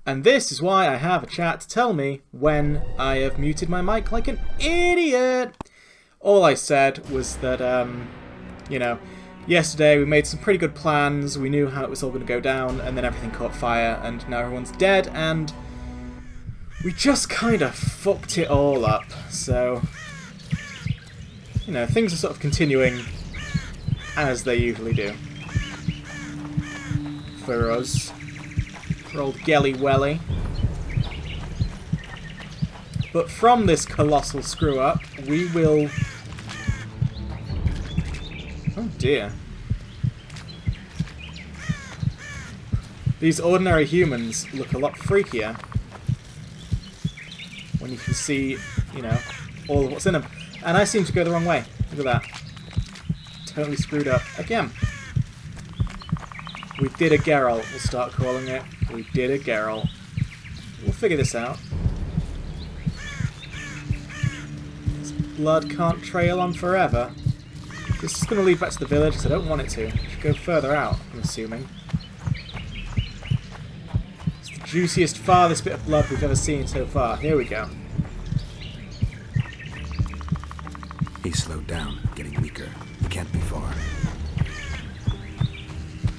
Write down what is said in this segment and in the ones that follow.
And this is why I have a chat to tell me when I have muted my mic like an idiot. All I said was that, yesterday we made some pretty good plans, we knew how it was all going to go down, and then everything caught fire, and now everyone's dead, and we just kind of fucked it all up. So, things are sort of continuing as they usually do. For us. For old Gelly Welly. But from this colossal screw-up, we will... Oh dear. These ordinary humans look a lot freakier when you can see, all of what's in them. And I seem to go the wrong way. Look at that. Totally screwed up again. We did a Geralt, we'll start calling it. We did a Geralt. We'll figure this out. This blood can't trail on forever. This is going to lead back to the village, so I don't want it to. It should go further out, I'm assuming. It's the juiciest, farthest bit of blood we've ever seen so far. Here we go. He's slowed down, getting weaker. He can't be far.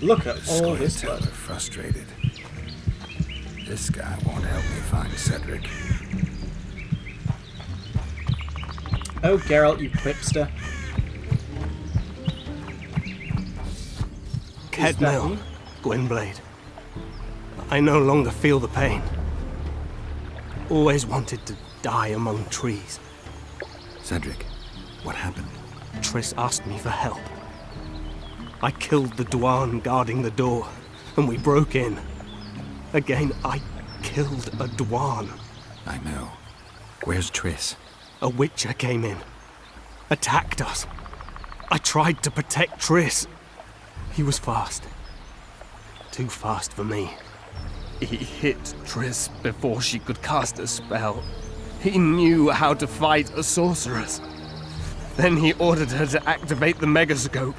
Look at all this blood. Frustrated. This guy won't help me find Cedric. Oh, Geralt, you quipster. Kedmil, Gwynblade. I no longer feel the pain. Always wanted to die among trees. Cedric, what happened? Triss asked me for help. I killed the Dwarn guarding the door, and we broke in. Again, I killed a Dwarn. I know. Where's Triss? A Witcher came in, attacked us. I tried to protect Triss. He was fast. Too fast for me. He hit Triss before she could cast a spell. He knew how to fight a sorceress. Then he ordered her to activate the Megascope.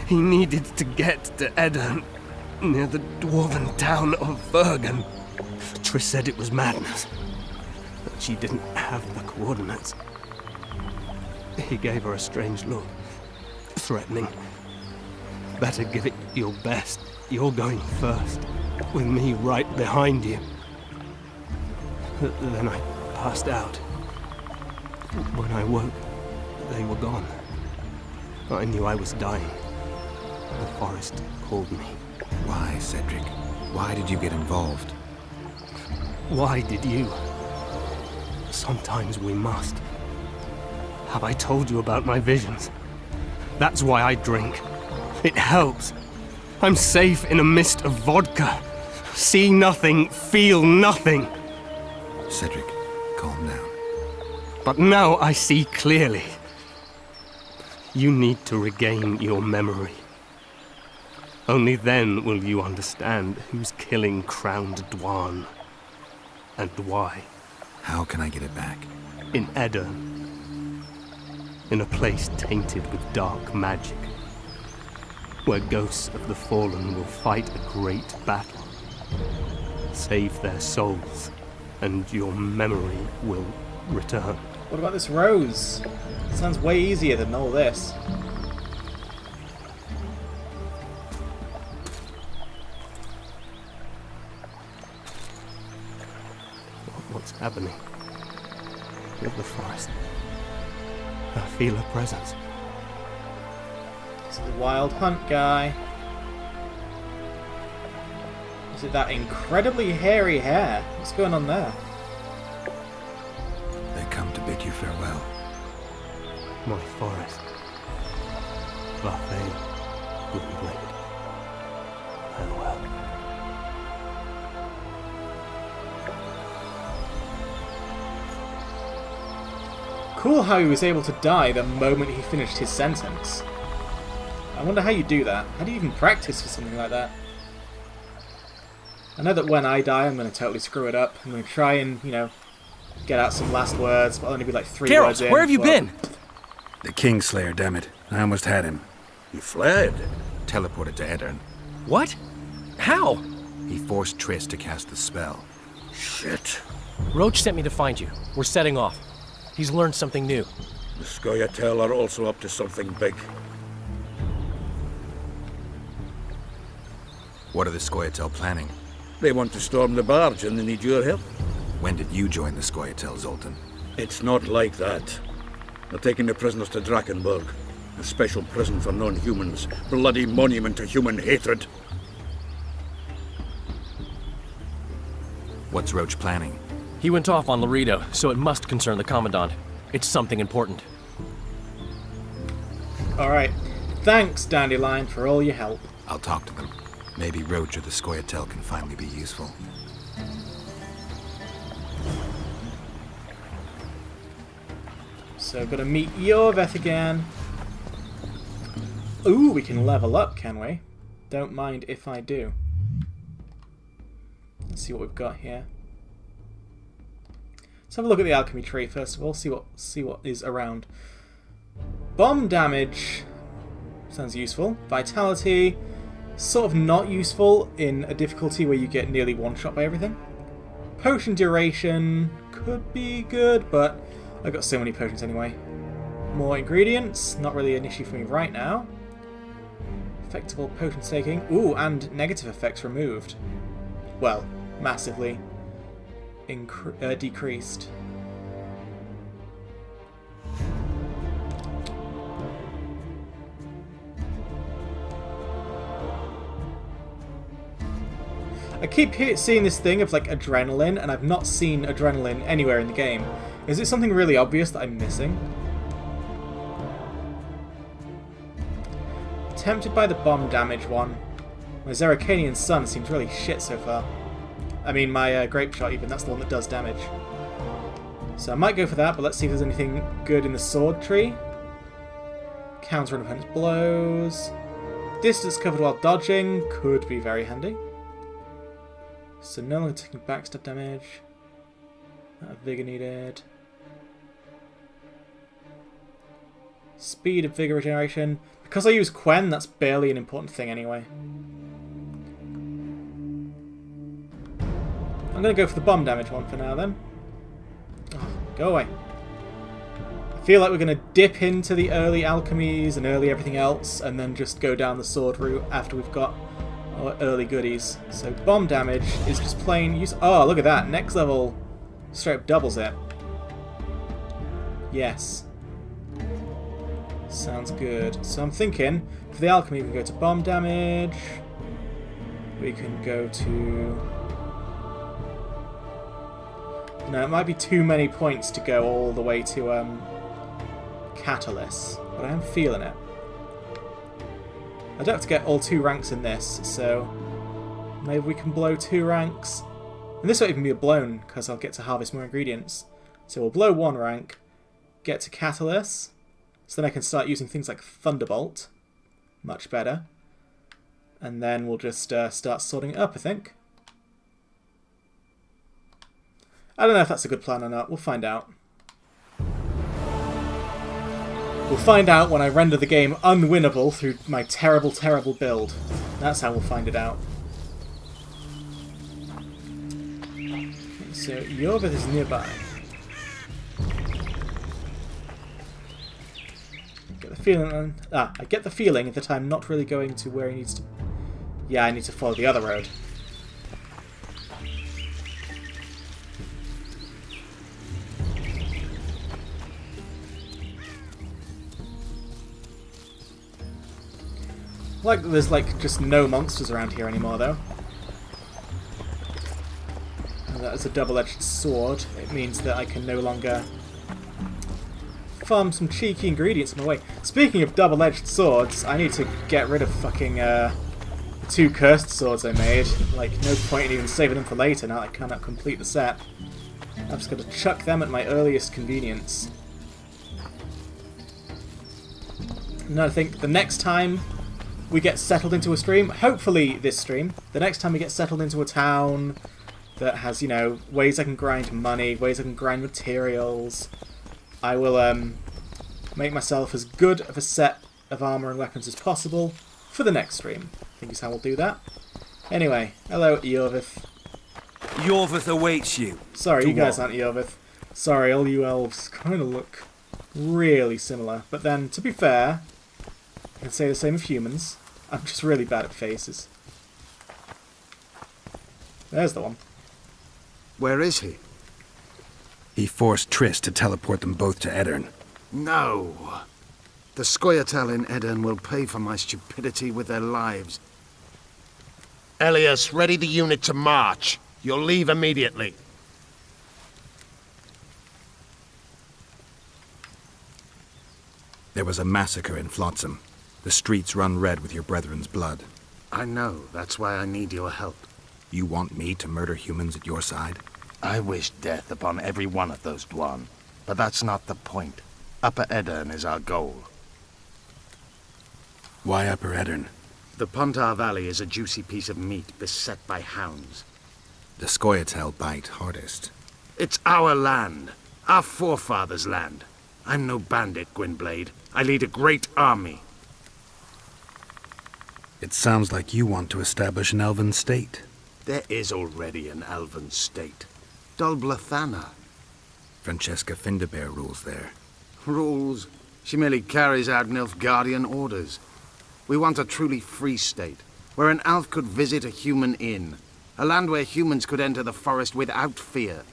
He needed to get to Edirn, near the dwarven town of Bergen. Triss said it was madness, that she didn't have the coordinates. He gave her a strange look, threatening. Better give it your best. You're going first, with me right behind you. Then I passed out. When I woke, they were gone. I knew I was dying. The forest called me. Why, Cedric? Why did you get involved? Why did you? Sometimes we must. Have I told you about my visions? That's why I drink. It helps. I'm safe in a mist of vodka. See nothing, feel nothing. Cedric, calm down. But now I see clearly. You need to regain your memory. Only then will you understand who's killing Crowned Dwarn. And why. How can I get it back? In Edirn. In a place tainted with dark magic. Where ghosts of the fallen will fight a great battle. Save their souls, and your memory will return. What about this rose? It sounds way easier than all this. What's happening with the forest? I feel a presence. It's the Wild Hunt guy. Is it that incredibly hairy hair? What's going on there? They come to bid you farewell. My forest. Buffet. Gwynblade. Farewell. Cool how he was able to die the moment he finished his sentence. I wonder how you do that. How do you even practice for something like that? I know that when I die, I'm going to totally screw it up. I'm going to try and, get out some last words, but I'll only be like 3 words in. Geralt, where have you been? The Kingslayer, damn it. I almost had him. He fled. Teleported to Edirn. What? How? He forced Triss to cast the spell. Shit. Roach sent me to find you. We're setting off. He's learned something new. The Scoia'tael are also up to something big. What are the Scoia'tael planning? They want to storm the barge and they need your help. When did you join the Scoia'tael, Zoltan? It's not like that. They're taking the prisoners to Drakenberg, a special prison for non-humans. Bloody monument to human hatred. What's Roach planning? He went off on Laredo, so it must concern the Commandant. It's something important. Alright. Thanks, Dandelion, for all your help. I'll talk to them. Maybe Roach or the Scoia'tael can finally be useful. So, gotta meet Iorveth again. Ooh, we can level up, can we? Don't mind if I do. Let's see what we've got here. Let's have a look at the alchemy tree first of all. See what is around. Bomb damage sounds useful. Vitality, sort of not useful in a difficulty where you get nearly one shot by everything. Potion duration could be good, but I've got so many potions anyway. More ingredients, not really an issue for me right now. Effective potion staking. Ooh, and negative effects removed. Well, massively decreased. I keep seeing this thing of like adrenaline, and I've not seen adrenaline anywhere in the game. Is it something really obvious that I'm missing? Tempted by the bomb damage one. My Zerrikanian Sun seems really shit so far. I mean, my Grape Shot even, that's the one that does damage. So I might go for that, but let's see if there's anything good in the sword tree. Counter an opponent's blows. Distance covered while dodging could be very handy. So no longer taking backstab damage. Vigor needed. Speed of Vigor regeneration. Because I use Quen, that's barely an important thing anyway. I'm going to go for the bomb damage one for now then. Oh, go away. I feel like we're going to dip into the early alchemies and early everything else and then just go down the sword route after we've got our early goodies. So bomb damage is just plain use. Oh, look at that. Next level straight up doubles it. Yes. Sounds good. So I'm thinking for the alchemy we can go to bomb damage. We can go to... No, it might be too many points to go all the way to Catalyst, but I am feeling it. I don't have to get all 2 ranks in this, so maybe we can blow 2 ranks. And this won't even be a blown, because I'll get to harvest more ingredients. So we'll blow 1 rank, get to Catalyst, so then I can start using things like Thunderbolt. Much better. And then we'll just start sorting it up, I think. I don't know if that's a good plan or not. We'll find out. We'll find out when I render the game unwinnable through my terrible, terrible build. That's how we'll find it out. Okay, so Iorveth is nearby. I get the feeling that I'm not really going to where he needs to... Yeah, I need to follow the other road. Like, there's like just no monsters around here anymore, though. And that is a double-edged sword. It means that I can no longer farm some cheeky ingredients on my way. Speaking of double-edged swords, I need to get rid of fucking 2 cursed swords I made. Like, no point in even saving them for later now I cannot complete the set. I'm just going to chuck them at my earliest convenience. And I think the next time we get settled into a stream, hopefully this stream, the next time we get settled into a town that has, you know, ways I can grind money, ways I can grind materials, I will make myself as good of a set of armour and weapons as possible for the next stream. I think is how we'll do that. Anyway, hello, Eorvith. Yorvith awaits you. Sorry, To you guys what? aren't Eorvith. Sorry, all you elves kind of look really similar. But then, to be fair, I can say the same of humans. I'm just really bad at faces. There's the one. Where is he? He forced Triss to teleport them both to Edirn. No. The Scoia'tael in Edirn will pay for my stupidity with their lives. Elias, ready the unit to march. You'll leave immediately. There was a massacre in Flotsam. The streets run red with your brethren's blood. I know. That's why I need your help. You want me to murder humans at your side? I wish death upon every one of those Dwan. But that's not the point. Upper Edirn is our goal. Why Upper Edirn? The Pontar Valley is a juicy piece of meat beset by hounds. The Scoia'tael bite hardest. It's our land. Our forefathers' land. I'm no bandit, Gwynblade. I lead a great army. It sounds like you want to establish an elven state. There is already an elven state. Dol Blathanna. Francesca Findabair rules there. Rules. She merely carries out Nilfgaardian orders. We want a truly free state, where an elf could visit a human inn. A land where humans could enter the forest without fear.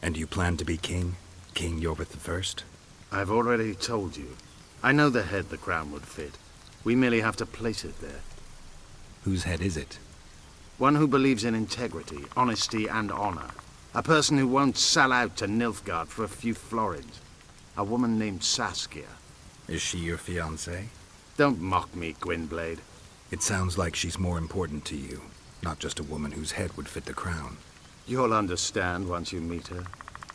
And you plan to be king? King Yorvith I? I've already told you. I know the head the crown would fit. We merely have to place it there. Whose head is it? One who believes in integrity, honesty, and honor. A person who won't sell out to Nilfgaard for a few florins. A woman named Saskia. Is she your fiancée? Don't mock me, Gwynblade. It sounds like she's more important to you, not just a woman whose head would fit the crown. You'll understand once you meet her.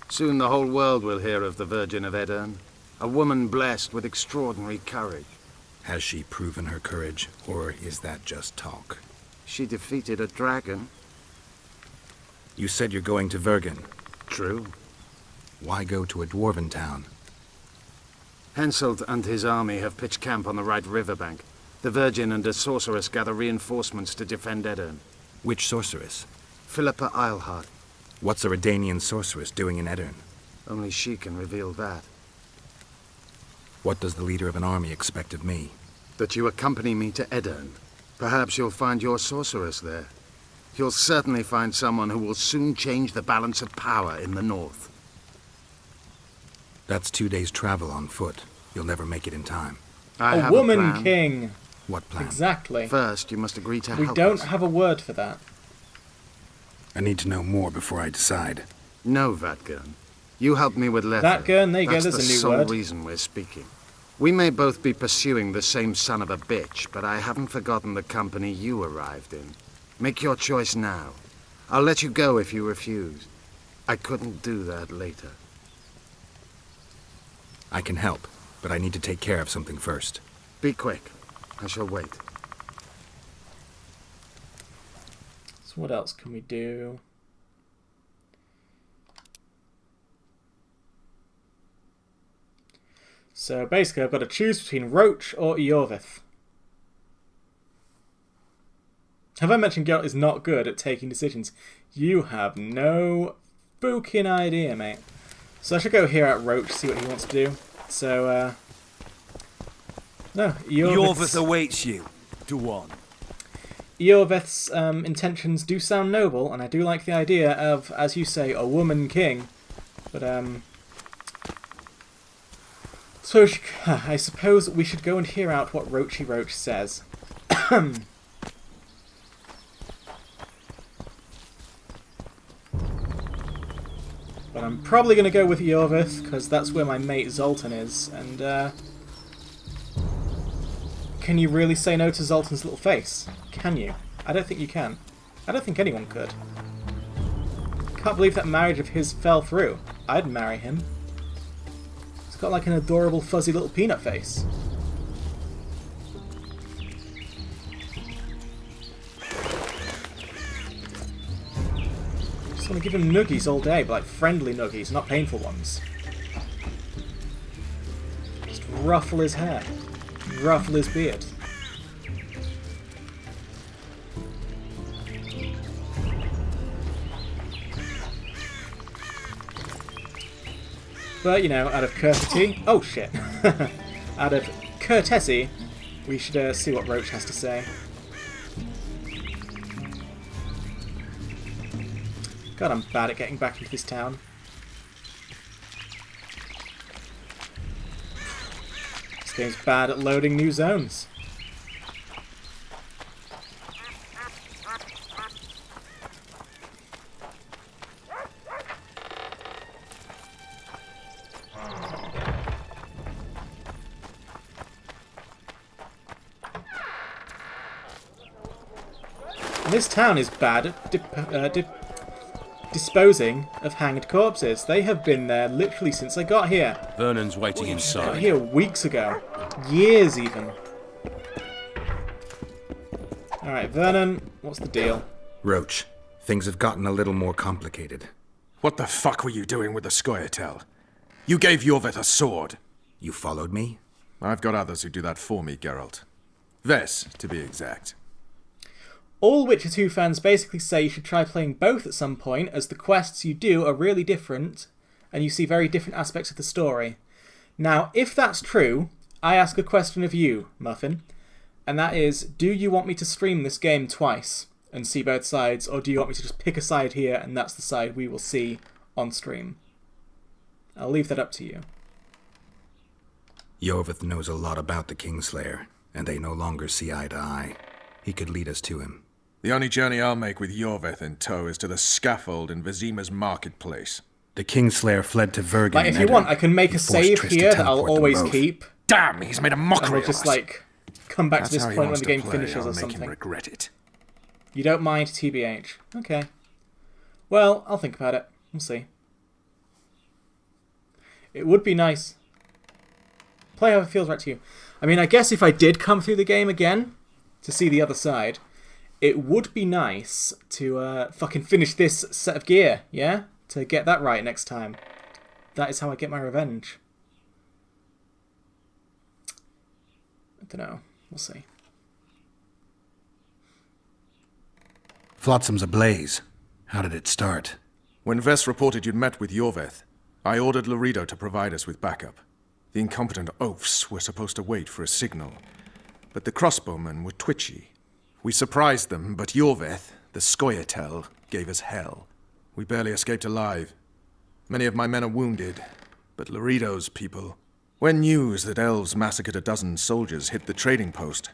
Soon the whole world will hear of the Virgin of Edirn. A woman blessed with extraordinary courage. Has she proven her courage, or is that just talk? She defeated a dragon. You said you're going to Vergen. True. Why go to a dwarven town? Henselt and his army have pitched camp on the right riverbank. The Virgin and a sorceress gather reinforcements to defend Edirn. Which sorceress? Philippa Eilhart. What's a Redanian sorceress doing in Edirn? Only she can reveal that. What does the leader of an army expect of me? That you accompany me to Edirn. Perhaps you'll find your sorceress there. You'll certainly find someone who will soon change the balance of power in the north. That's 2 days' travel on foot. You'll never make it in time. I A have woman plan. king. What plan? Exactly. First, you must agree to We help don't us. have a word for that. I need to know more before I decide. No, Vatgern. You helped me with Lether. Vatgern, there you go, That's there's the a new sole word. reason we're speaking. We may both be pursuing the same son of a bitch, but I haven't forgotten the company you arrived in. Make your choice now. I'll let you go if you refuse. I couldn't do that later. I can help, but I need to take care of something first. Be quick. I shall wait. So what else can we do? So basically I've got to choose between Roach or Eorvith. Have I mentioned Geralt is not good at taking decisions? You have no fucking idea, mate. So I should go hear out Roach, see what he wants to do. So, no, Yorvith awaits you. To on. Eorvith's intentions do sound noble, and I do like the idea of, as you say, a woman king. But, so I suppose we should go and hear out what Roachy Roach says. But I'm probably going to go with Eorvith, because that's where my mate Zoltan is, and, can you really say no to Zoltan's little face? Can you? I don't think you can. I don't think anyone could. Can't believe that marriage of his fell through. I'd marry him. He's got like an adorable fuzzy little peanut face. Just want to give him nuggies all day, but like friendly nuggies, not painful ones. Just ruffle his hair. Ruffle his beard. But, you know, out of courtesy... Oh, shit. Out of courtesy, we should see what Roach has to say. God, I'm bad at getting back into this town. This game's bad at loading new zones. And this town is bad at disposing of hanged corpses. They have been there literally since I got here. Vernon's waiting I got inside. here weeks ago. Years, even. Alright, Vernon, what's the deal? Roach, things have gotten a little more complicated. What the fuck were you doing with the Scoia'tael? You gave Yorveth a sword. You followed me? I've got others who do that for me, Geralt. Ves, to be exact. All Witcher 2 fans basically say you should try playing both at some point, as the quests you do are really different, and you see very different aspects of the story. Now, if that's true, I ask a question of you, Muffin, and that is, do you want me to stream this game twice and see both sides, or do you want me to just pick a side here and that's the side we will see on stream? I'll leave that up to you. Yorveth knows a lot about the Kingslayer, and they no longer see eye to eye. He could lead us to him. The only journey I'll make with Yorveth in tow is to the scaffold in Vizima's marketplace. The Kingslayer fled to Vergen. Like, if you want, I can make a save here that I'll always keep. Damn, he's made a mockery And we'll of just, us. like, come back to this That's how he point when wants the to game play. finishes I'll or make him something. regret it. You don't mind TBH. Okay. Well, I'll think about it. We'll see. It would be nice. Play how it feels right to you. I mean, I guess if I did come through the game again to see the other side, it would be nice to fucking finish this set of gear, yeah? To get that right next time. That is how I get my revenge. I don't know. We'll see. Flotsam's ablaze. How did it start? When Ves reported you'd met with Yorveth, I ordered Lorido to provide us with backup. The incompetent oafs were supposed to wait for a signal, but the crossbowmen were twitchy. We surprised them, but Yorveth, the Scoia'tael, gave us hell. We barely escaped alive. Many of my men are wounded, but Lorido's people... When news that elves massacred a dozen soldiers hit the trading post,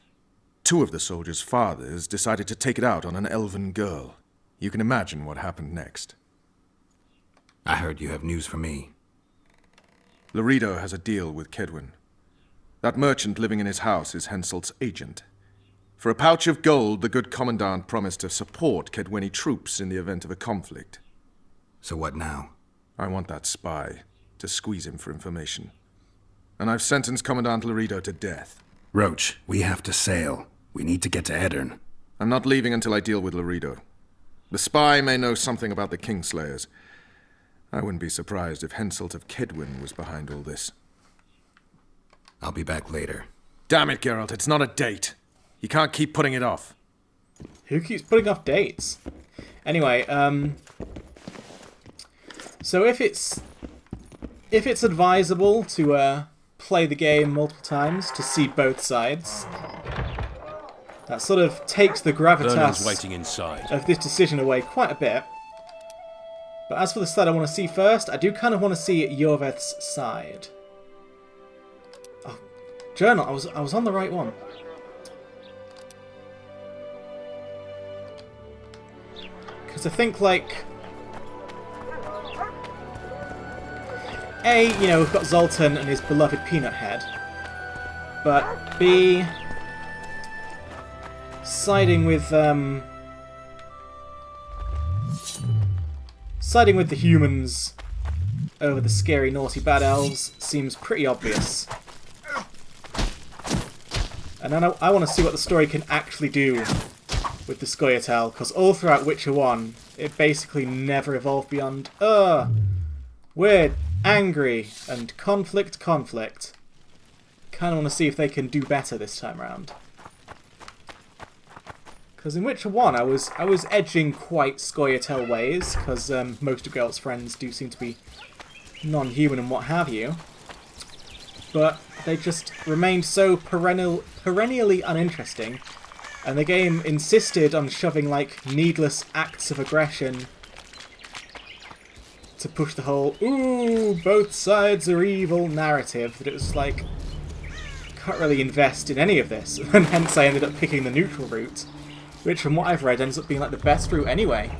2 of the soldiers' fathers decided to take it out on an elven girl. You can imagine what happened next. I heard you have news for me. Lorido has a deal with Kedwin. That merchant living in his house is Henselt's agent. For a pouch of gold, the good commandant promised to support Kedweni troops in the event of a conflict. So what now? I want that spy, to squeeze him for information. And I've sentenced Commandant Lorido to death. Roach, we have to sail. We need to get to Edirn. I'm not leaving until I deal with Lorido. The spy may know something about the Kingslayers. I wouldn't be surprised if Henselt of Kedwin was behind all this. I'll be back later. Damn it, Geralt, it's not a date. You can't keep putting it off. Who keeps putting off dates? Anyway, so if it's advisable to play the game multiple times to see both sides, that sort of takes the Vernon's gravitas waiting inside. of this decision away quite a bit. But as for the side I want to see first, I do kind of want to see Yorveth's side. Oh, journal. I was on the right one. Because I think, like, A, you know, we've got Zoltan and his beloved Peanut Head. But B, siding with the humans over the scary, naughty, bad elves seems pretty obvious. And I want to see what the story can actually do with the Scoia'tael, because all throughout Witcher 1, it basically never evolved beyond, we're angry and conflict. Kind of want to see if they can do better this time around. Because in Witcher 1, I was edging quite Scoia'tael ways, because most of Geralt's friends do seem to be non-human and what have you. But they just remained so perennially uninteresting, and the game insisted on shoving like needless acts of aggression to push the whole "ooh, both sides are evil" narrative, that it was like, can't really invest in any of this, and hence I ended up picking the neutral route, which from what I've read ends up being like the best route anyway.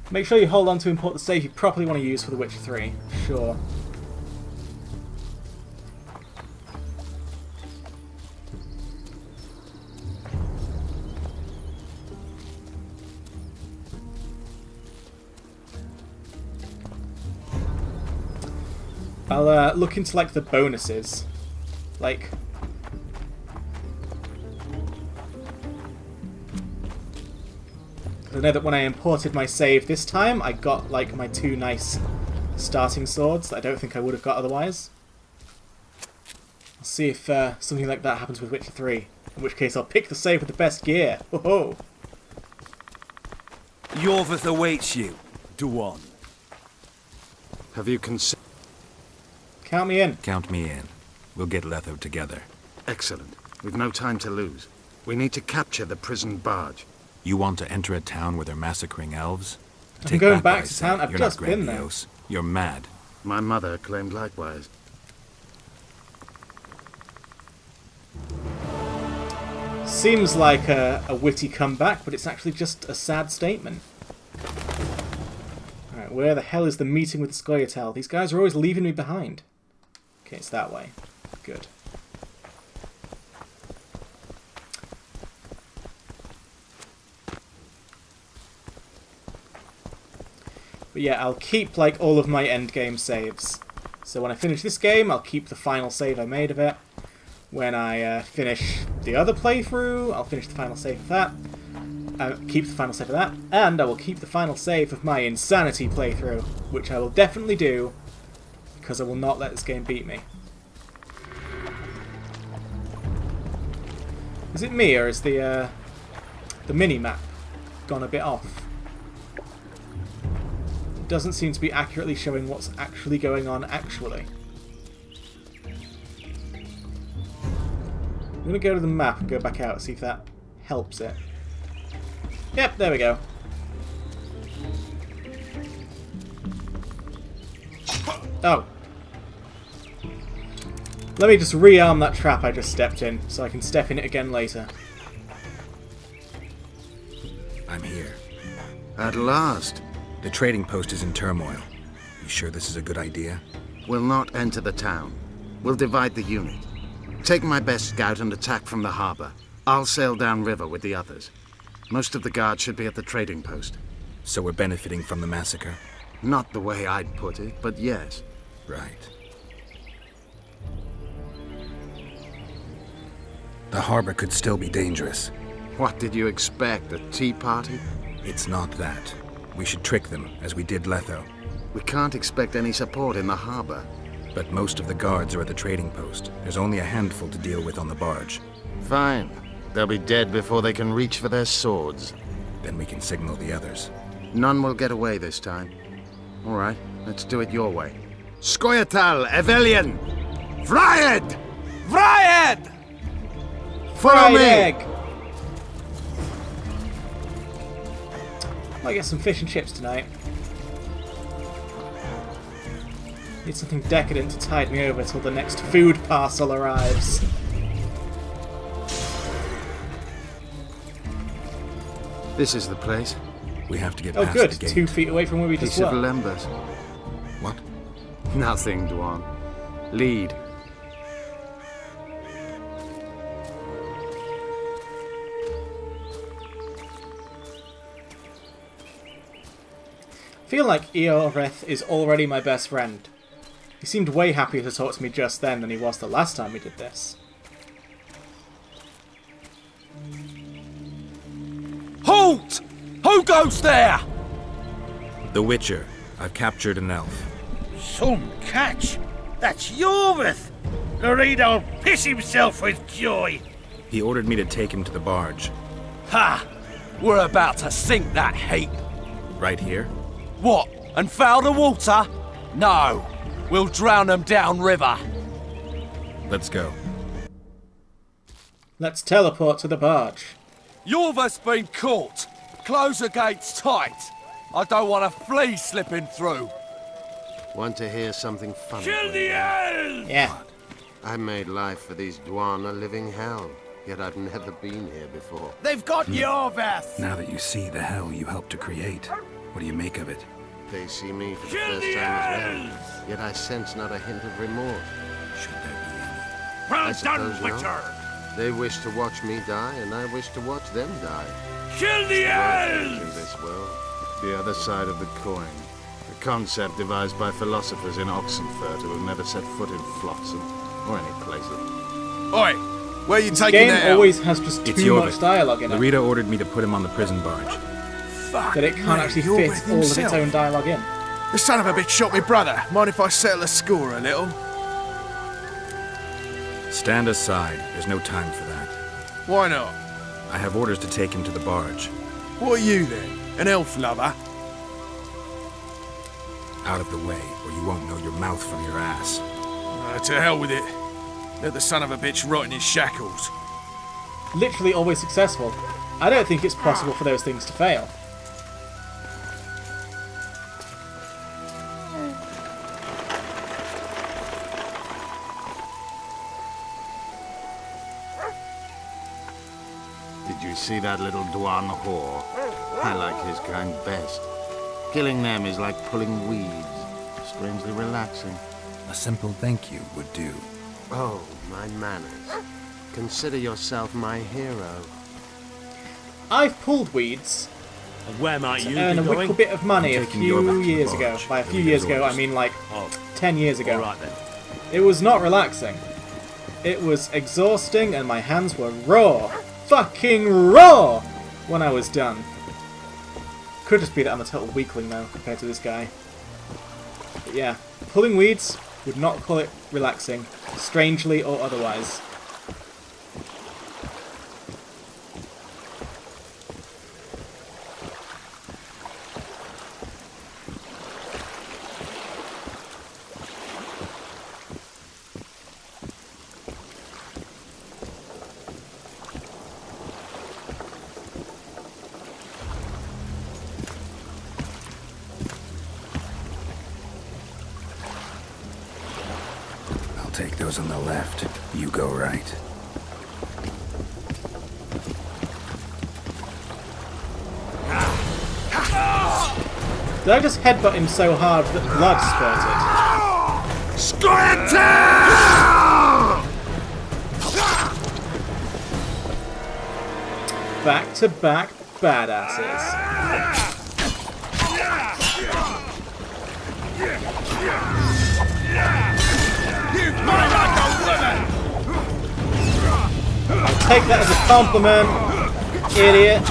Make sure you hold on to import the save you properly want to use for The Witcher 3, sure. I'll look into like the bonuses, like I know that when I imported my save this time, I got like my 2 nice starting swords that I don't think I would have got otherwise. I'll see if something like that happens with Witcher 3, in which case I'll pick the save with the best gear. Ho-ho! Yorvith awaits you. Duan. Have you considered... Count me in. Count me in. We'll get Letho together. Excellent. We've no time to lose. We need to capture the prison barge. You want to enter a town where they're massacring elves? I'm going what back I to say. town. I've You're just not been there. grandiose. You're mad. My mother claimed likewise. Seems like a witty comeback, but it's actually just a sad statement. Alright, where the hell is the meeting with the Scoia'tael? These guys are always leaving me behind. Okay, it's that way. Good. But yeah, I'll keep like all of my endgame saves. So when I finish this game, I'll keep the final save I made of it. When I finish the other playthrough, I'll finish the final save of that. Keep the final save of that. And I will keep the final save of my Insanity playthrough, which I will definitely do, because I will not let this game beat me. Is it me, or is the mini-map gone a bit off? It doesn't seem to be accurately showing what's actually going on actually. I'm going to go to the map and go back out and see if that helps it. Yep, there we go. Oh. Let me just rearm that trap I just stepped in, so I can step in it again later. I'm here. At last. The trading post is in turmoil. You sure this is a good idea? We'll not enter the town. We'll divide the unit. Take my best scout and attack from the harbor. I'll sail downriver with the others. Most of the guards should be at the trading post. So we're benefiting from the massacre? Not the way I'd put it, but yes. Right. The harbor could still be dangerous. What did you expect, a tea party? It's not that. We should trick them, as we did Letho. We can't expect any support in the harbor. But most of the guards are at the trading post. There's only a handful to deal with on the barge. Fine. They'll be dead before they can reach for their swords. Then we can signal the others. None will get away this time. All right, let's do it your way. Scoia'tael, Evelian! Vriad! Vriad! Follow Fried me! egg! Might get some fish and chips tonight. Need something decadent to tide me over till the next food parcel arrives. This is the place. We have to get Oh past good, the gate. 2 feet away from where we just Piece of were. lembas. What? Nothing, Duan. Lead. I feel like Iorveth is already my best friend. He seemed way happier to talk to me just then than he was the last time we did this. Halt! Who goes there? The Witcher. I've captured an elf. Some catch! That's Yorvith! Laredo'll piss himself with joy! He ordered me to take him to the barge. Ha! We're about to sink that heap. Right here? What? And foul the water? No. We'll drown them downriver. Let's go. Let's teleport to the barge. Yorva's been caught. Close the gates tight. I don't want a flea slipping through. Want to hear something funny? Kill the elves! Yeah. I made life for these Dwan a living hell, yet I've never been here before. They've got Yorveth! Now that you see the hell you helped to create, what do you make of it? They see me for the Kill first the time as elves! well, yet I sense not a hint of remorse. Should there be any? Well I done, suppose not. Witcher! They wish to watch me die, and I wish to watch them die. Kill the In elves! this world, the other side of the coin. The concept devised by philosophers in Oxenfurt who have never set foot in Flotsam, or any place of... Oi! Where you This taking game that out? always has just It's too much Yorvith. dialogue in it. Larita ordered me to put him on the prison barge. Fuck That it can't me, actually Yorvith fit all of its himself. own dialogue in. The son of a bitch shot me brother. Mind if I settle the score a little? Stand aside. There's no time for that. Why not? I have orders to take him to the barge. What are you then? An elf lover? Out of the way, or you won't know your mouth from your ass. To hell with it. Let the son of a bitch rot in his shackles. Literally always successful. I don't think it's possible for those things to fail. Did you see that little Dwan whore? I like his kind best. Killing them is like pulling weeds. Strangely relaxing. A simple thank you would do. Oh, my manners. Consider yourself my hero. I've pulled weeds And where might you to earn be a going? little bit of money a taking your few back to the years ago. barge. By a few Leave years his ago, I orders. mean like Oh, 10 years ago. all right then. It was not relaxing. It was exhausting and my hands were raw. Fucking raw! When I was done. Could just be that I'm a total weakling though, compared to this guy. But yeah, pulling weeds, would not call it relaxing. Strangely or otherwise. I'll take those on the left. You go right. Did I just headbutt him so hard that blood spurted? Back to back badasses. I'll take that as a compliment, idiot.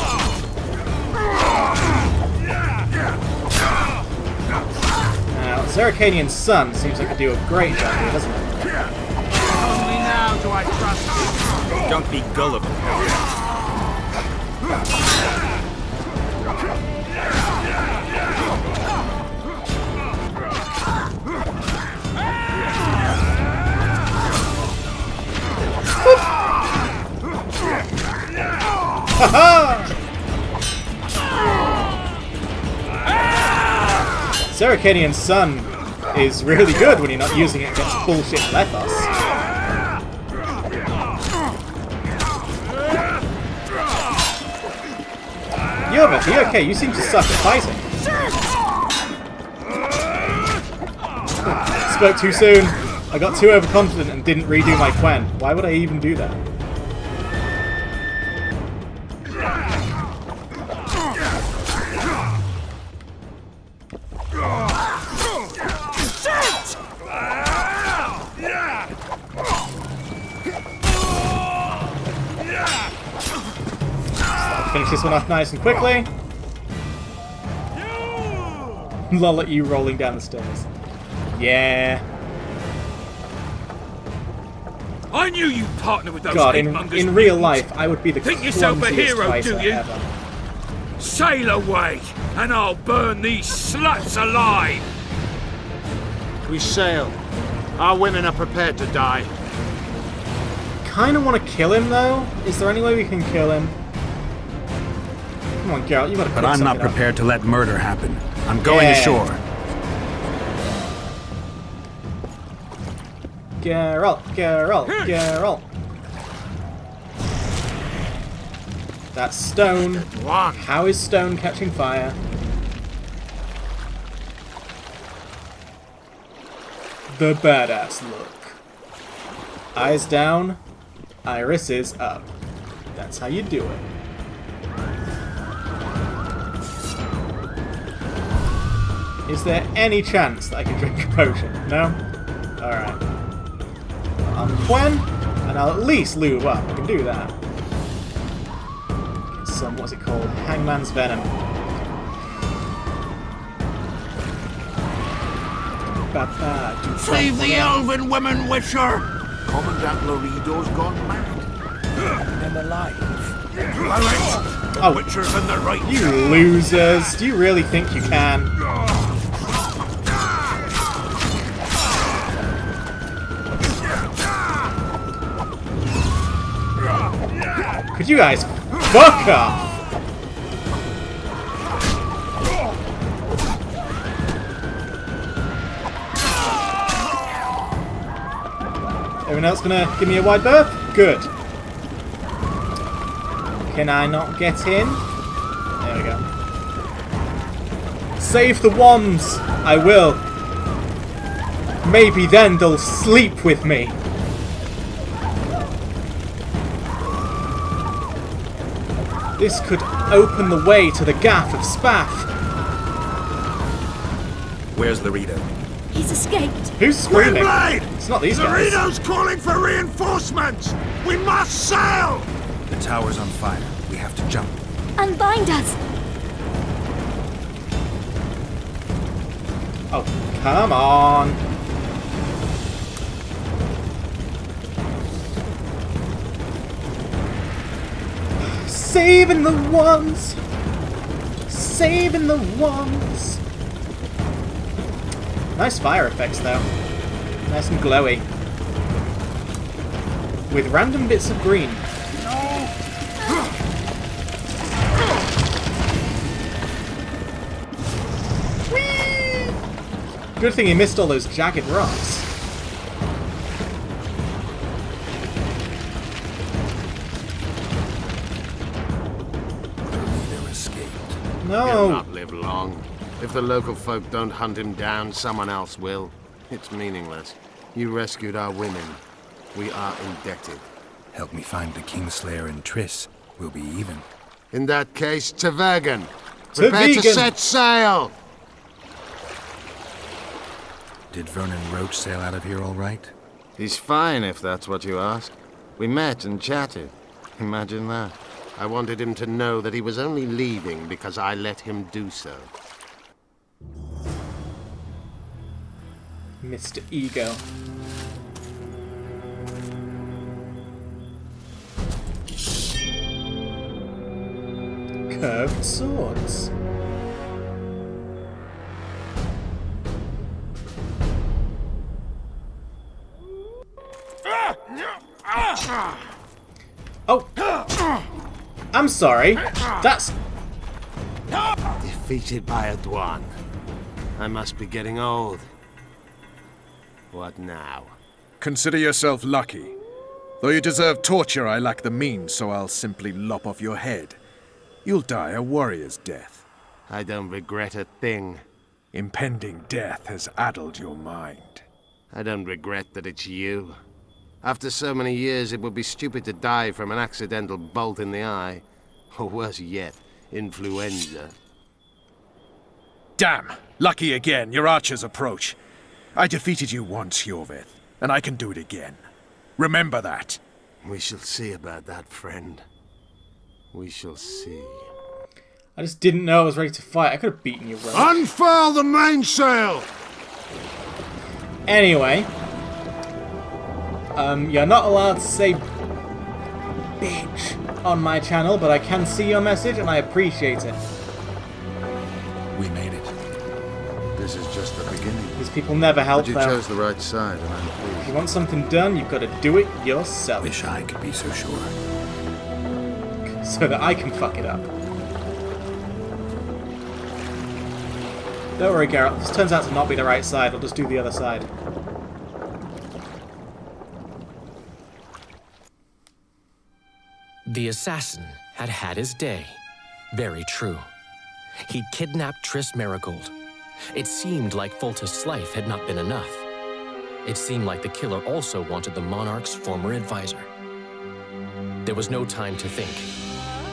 Now, Zeracanian's son seems like he could do a great job here, doesn't it? Only now do I trust you. Don't be gullible. Zeracanian's son is really good when you're not using it against bullshit Lethos. Yorvith, are you okay? You seem to suck at fighting. Spoke too soon. I got too overconfident and didn't redo my Quen. Why would I even do that? Finish this one off nice and quickly. Lol at you rolling down the stairs. Yeah. I knew you'd partner with those God, hate-mongers, in real mutants. life, I would be the Think yourself a clumsiest hero, fighter do you? ever. Sail away, and I'll burn these sluts alive! We sail. Our women are prepared to die. Kinda wanna kill him though. Is there any way we can kill him? Come on, Geralt, you gotta But pick I'm not something up. prepared to let murder happen. I'm going Yeah. ashore. Geralt, Geralt, Geralt. That's stone. One. How is stone catching fire? The badass look. Eyes down, irises up. That's how you do it. Is there any chance that I can drink a potion? No? Alright. I'm Quen, and I'll at least lube up. I can do that. Get some, what's it called? Hangman's Venom. Save the elven women, Witcher! Commandant Lorido's gone mad. I'm alive. Oh, Witcher's in the right you track. losers! Do you really think you can? Could you guys fuck off? Everyone else gonna give me a wide berth? Good. Can I not get in? There we go. Save the wands! I will. Maybe then they'll sleep with me. This could open the way to the Gaff of Spaff. Where's Laredo? He's escaped. Who's screaming? Windblade! It's not these guys. Laredo's calling for reinforcements! We must sail! The tower's on fire. We have to jump. Unbind us. Oh, come on. Saving the ones. Saving the ones. Nice fire effects though. Nice and glowy. With random bits of green. Whee! Good thing he missed all those jagged rocks. Laredo escaped. He'll No. not live long. If the local folk don't hunt him down, someone else will. It's meaningless. You rescued our women. We are indebted. Help me find the Kingslayer and Triss. We'll be even. In that case, to Vergen. To Prepare to vegan. set sail! Did Vernon Roach sail out of here all right? He's fine, if that's what you ask. We met and chatted. Imagine that. I wanted him to know that he was only leaving because I let him do so. Mr. Ego. Curved swords. Oh! I'm sorry. That's... Defeated by a Dwan. I must be getting old. What now? Consider yourself lucky. Though you deserve torture, I lack the means, so I'll simply lop off your head. You'll die a warrior's death. I don't regret a thing. Impending death has addled your mind. I don't regret that it's you. After so many years, it would be stupid to die from an accidental bolt in the eye. Or worse yet, influenza. Damn! Lucky again, your archers approach. I defeated you once, Hjorveth, and I can do it again. Remember that. We shall see about that, friend. We shall see. I just didn't know I was ready to fight. I could have beaten you, Roach. Unfurl the mainsail! Anyway. You're not allowed to say bitch on my channel, but I can see your message and I appreciate it. We made it. This is just the beginning. These people never help But you though. chose the right side, and I'm If pleased. you want something done, you've got to do it yourself. Wish I could be so sure. So that I can fuck it up. Don't worry, Geralt. If this turns out to not be the right side, I'll just do the other side. The assassin had had his day. Very true. He'd kidnapped Triss Merigold. It seemed like Foltest's life had not been enough. It seemed like the killer also wanted the monarch's former advisor. There was no time to think.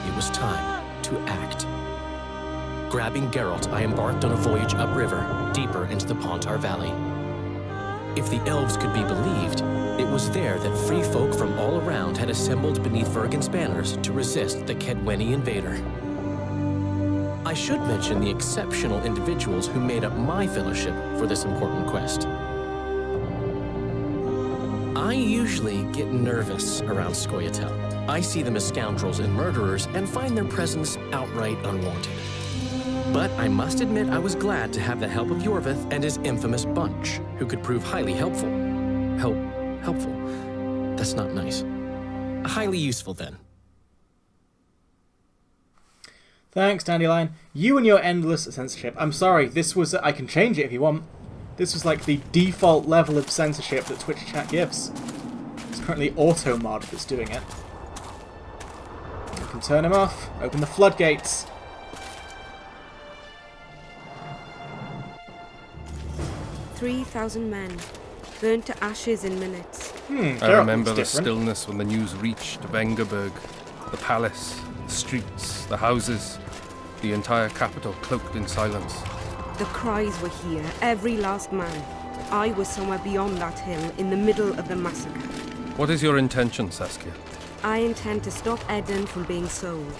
It was time to act. Grabbing Geralt, I embarked on a voyage upriver, deeper into the Pontar Valley. If the elves could be believed, it was there that free folk from all around had assembled beneath Vergen's banners to resist the Kedweni invader. I should mention the exceptional individuals who made up my fellowship for this important quest. I usually get nervous around Scoia'tael. I see them as scoundrels and murderers and find their presence outright unwanted. But I must admit I was glad to have the help of Yorvith and his infamous bunch, who could prove highly helpful. Helpful. That's not nice. Highly useful, then. Thanks, Dandelion. You and your endless censorship. I'm sorry, this was... I can change it if you want. This was like the default level of censorship that Twitch chat gives. It's currently auto mod that's doing it. I can turn him off. Open the floodgates. 3,000 men, burnt to ashes in minutes. I remember the stillness when the news reached Vengerberg. The palace, the streets, the houses, the entire capital cloaked in silence. The cries were here, every last man. I was somewhere beyond that hill, in the middle of the massacre. What is your intention, Saskia? I intend to stop Eden from being sold.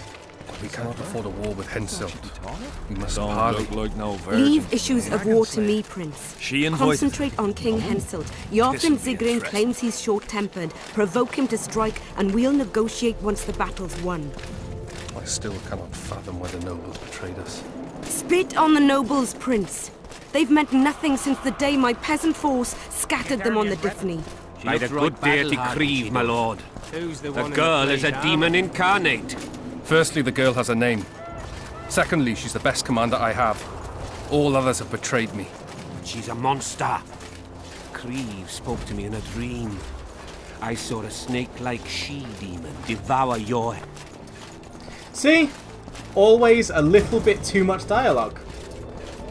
We cannot afford a war with Henselt. We must Don't parley. look like no virgin. Leave issues of war to me, Prince. She invited Concentrate on King Henselt. Yarfin Zigrin claims he's short-tempered. Provoke him to strike, and we'll negotiate once the battle's won. I still cannot fathom why the nobles betrayed us. Spit on the nobles, Prince. They've meant nothing since the day my peasant force scattered them on the Dyffny. By the good deity Creve, my lord. The girl is a demon incarnate. Firstly, the girl has a name. Secondly, she's the best commander I have. All others have betrayed me. She's a monster. Creve spoke to me in a dream. I saw a snake-like she-demon devour your... See? Always a little bit too much dialogue.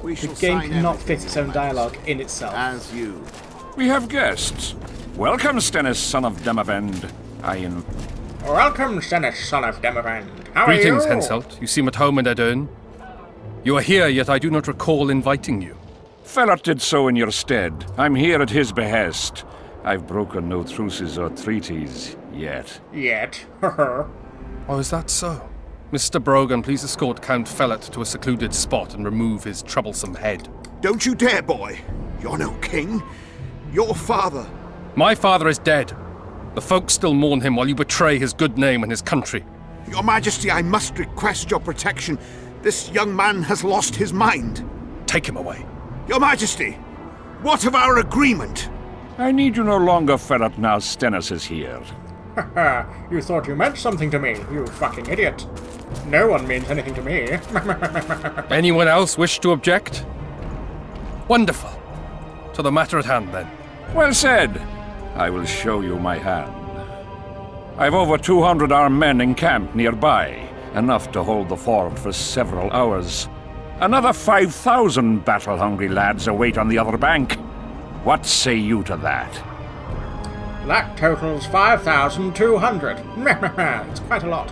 The game cannot fit its own dialogue in itself. As you. We have guests. Welcome, Stennis, son of Demavend. Welcome, Stennis, son of Demavend. How Greetings, are you? Henselt. You seem at home in Edern. You are here, yet I do not recall inviting you. Fellat did so in your stead. I'm here at his behest. I've broken no truces or treaties yet. Yet. Oh, is that so? Mr. Brogan, please escort Count Fellat to a secluded spot and remove his troublesome head. Don't you dare, boy. You're no king. Your father. My father is dead. The folk still mourn him while you betray his good name and his country. Your Majesty, I must request your protection. This young man has lost his mind. Take him away. Your Majesty, what of our agreement? I need you no longer, Fellat, now Stennis is here. You thought you meant something to me, you fucking idiot. No one means anything to me. Anyone else wish to object? Wonderful. To the matter at hand, then. Well said. I will show you my hand. I've over 200 armed men encamped nearby, enough to hold the fort for several hours. Another 5,000 battle-hungry lads await on the other bank. What say you to that? That totals 5,200. It's quite a lot.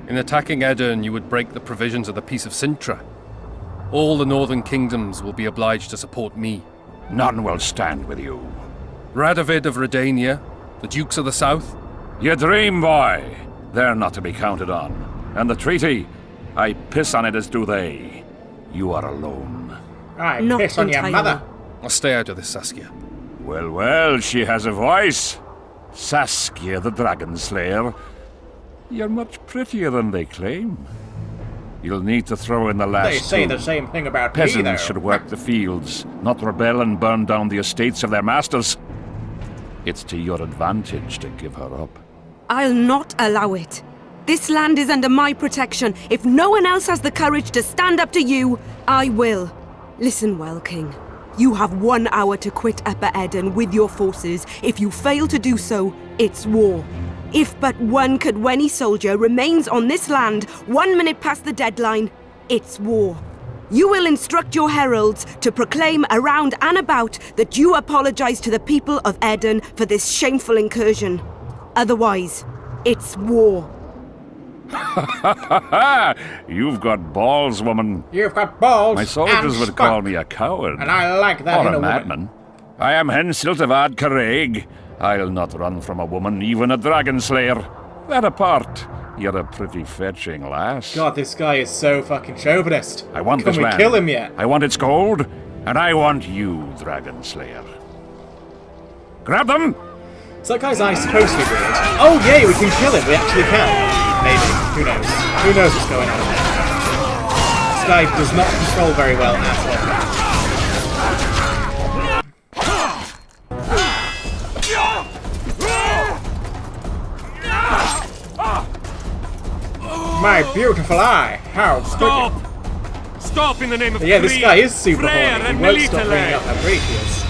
In attacking Edern, you would break the provisions of the Peace of Sintra. All the northern kingdoms will be obliged to support me. None will stand with you. Radovid of Redania, the Dukes of the South? You dream, boy. They're not to be counted on. And the treaty, I piss on it as do they. You are alone. I piss on your mother. I'll stay out of this, Saskia. Well, well, she has a voice. Saskia the Dragon Slayer. You're much prettier than they claim. You'll need to throw in the last They say two. the same thing about me, though. Peasants should work the fields, not rebel and burn down the estates of their masters. It's to your advantage to give her up. I'll not allow it. This land is under my protection. If no one else has the courage to stand up to you, I will. Listen well, King. You have 1 hour to quit Upper Eden with your forces. If you fail to do so, it's war. If but one Cadweni soldier remains on this land 1 minute past the deadline, it's war. You will instruct your heralds to proclaim around and about that you apologize to the people of Eden for this shameful incursion. Otherwise, it's war. You've got balls, woman. You've got balls. My soldiers and would call me a coward. And I like that or in a a woman. madman. I am Henselt of Ad Caraig. I'll not run from a woman, even a dragon slayer. That apart, you're a pretty fetching lass. God, this guy is so fucking chauvinist. I want Can this we land. kill him yet? I want its gold, and I want you, dragon slayer. Grab them! So that guy's eyes supposed to be weird. Oh yay, we can kill him. We actually can. Maybe. Who knows? Who knows what's going on there? This guy does not control very well at all. My beautiful eye! How Stop! could Stop in the name of you? Yeah, this Krieg, guy is super Freyr, horny. He and won't stop Melitele. bringing up how great he is.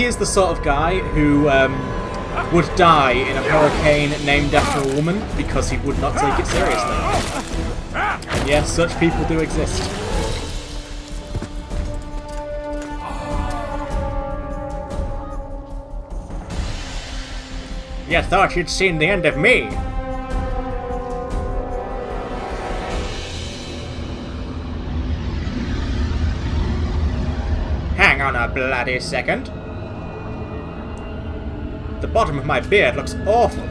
He is the sort of guy who would die in a hurricane named after a woman because he would not take it seriously. And yes, such people do exist. You thought you'd seen the end of me? Hang on a bloody second. The bottom of my beard looks awful.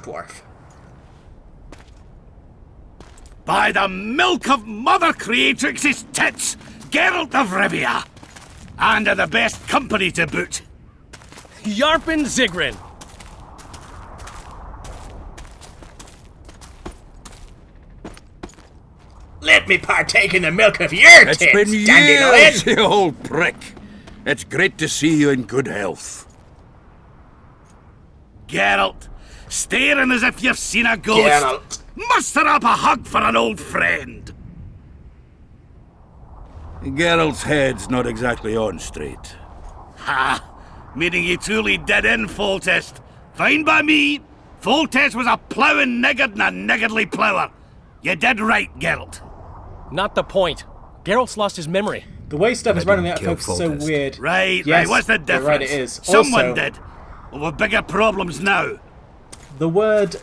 Dwarf. By the milk of Mother Creatrix's tits, Geralt of Rivia! And of the best company to boot. Yarpen Zigrin! Let me partake in the milk of your It's tits, been Dandelion! years, you old prick. It's great to see you in good health. Geralt, staring as if you've seen a ghost. Geralt. Muster up a hug for an old friend. Geralt's head's not exactly on straight. Ha! Meaning you truly did in, Foltest. Fine by me. Foltest was a ploughing niggard and a niggardly plougher. You did right, Geralt. Not the point. Geralt's lost his memory. The way stuff is running out of kill focus is so Foltest. weird. Right, Yes, right. What's the you're difference? right, it is. Someone Also, did. Well, we've bigger problems now. The word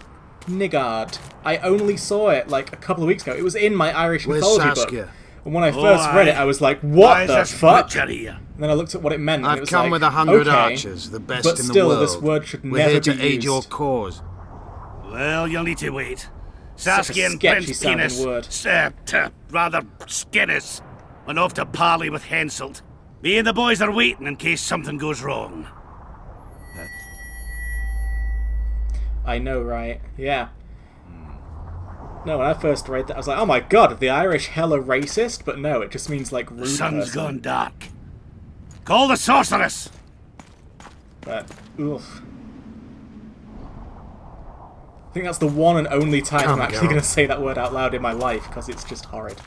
niggard, I only saw it like a couple of weeks ago. It was in my Irish Where's mythology book. Saskia? And when I first read it, I was like, what the fuck? And then I looked at what it meant. and it I've was come like, with 100 okay, archers, the best but in still, the world. this word should We're never here be to aid used. your cause. Well, you'll need to wait. Such a Saskia and sketchy Prince sounding Penis, word. rather Skinnis, went off to parley with Henselt. Me and the boys are waiting in case something goes wrong. I know, right? Yeah. No, when I first read that, I was like, oh my god, are the Irish hella racist? But no, it just means like rude The sun's person. gone dark. Call the sorceress! But, oof. I think that's the one and only time Come, I'm actually Geralt. going to say that word out loud in my life, because it's just horrid.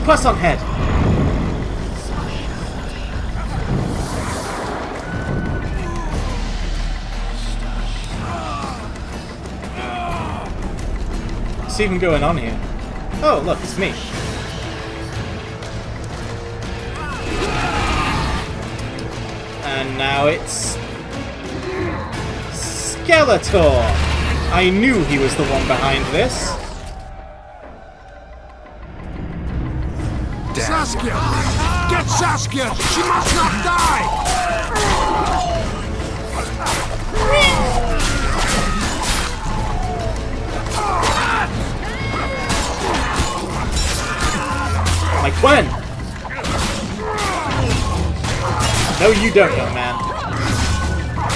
Plus on head. What's even going on here? Oh, look, it's me. And now it's... Skeletor! I knew he was the one behind this. Saskia! Get Saskia! She must not die! Like when? No, you don't, young man.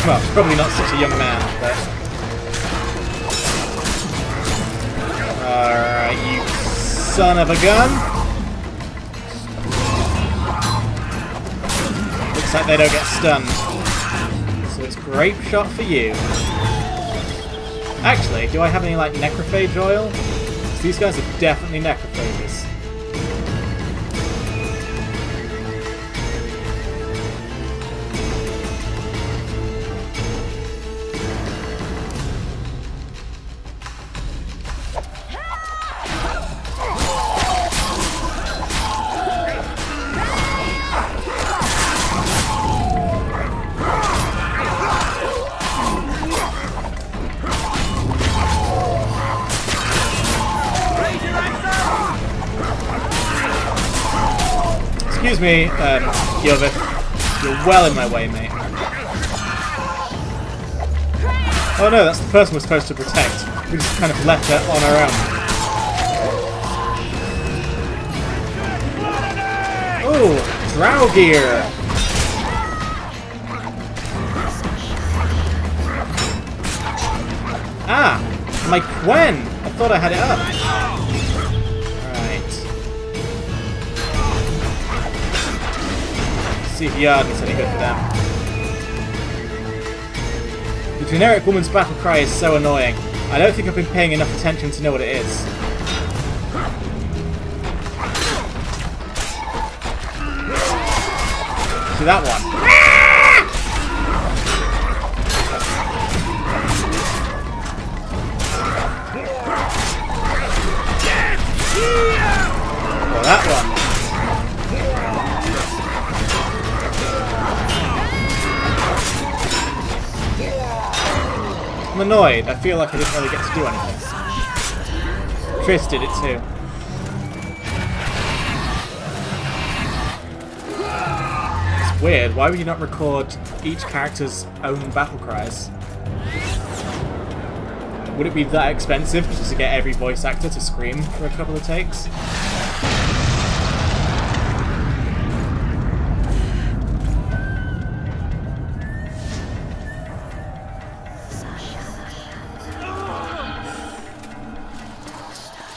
Well, probably not such a young man, but... Alright, you son of a gun. Looks like they don't get stunned. So it's grape shot for you. Actually, do I have any, like, necrophage oil? 'Cause these guys are definitely necrophages. Excuse me, Yovith. You're well in my way, mate. Oh no, that's the person we're supposed to protect. We just kind of left her on her own. Oh, Draugr! Ah! My Quen! I thought I had it up. See if Yarden's any good for them. The generic woman's battle cry is so annoying. I don't think I've been paying enough attention to know what it is. See that one? Or that one. I'm annoyed. I feel like I didn't really get to do anything. Triss did it too. It's weird. Why would you not record each character's own battle cries? Would it be that expensive just to get every voice actor to scream for a couple of takes?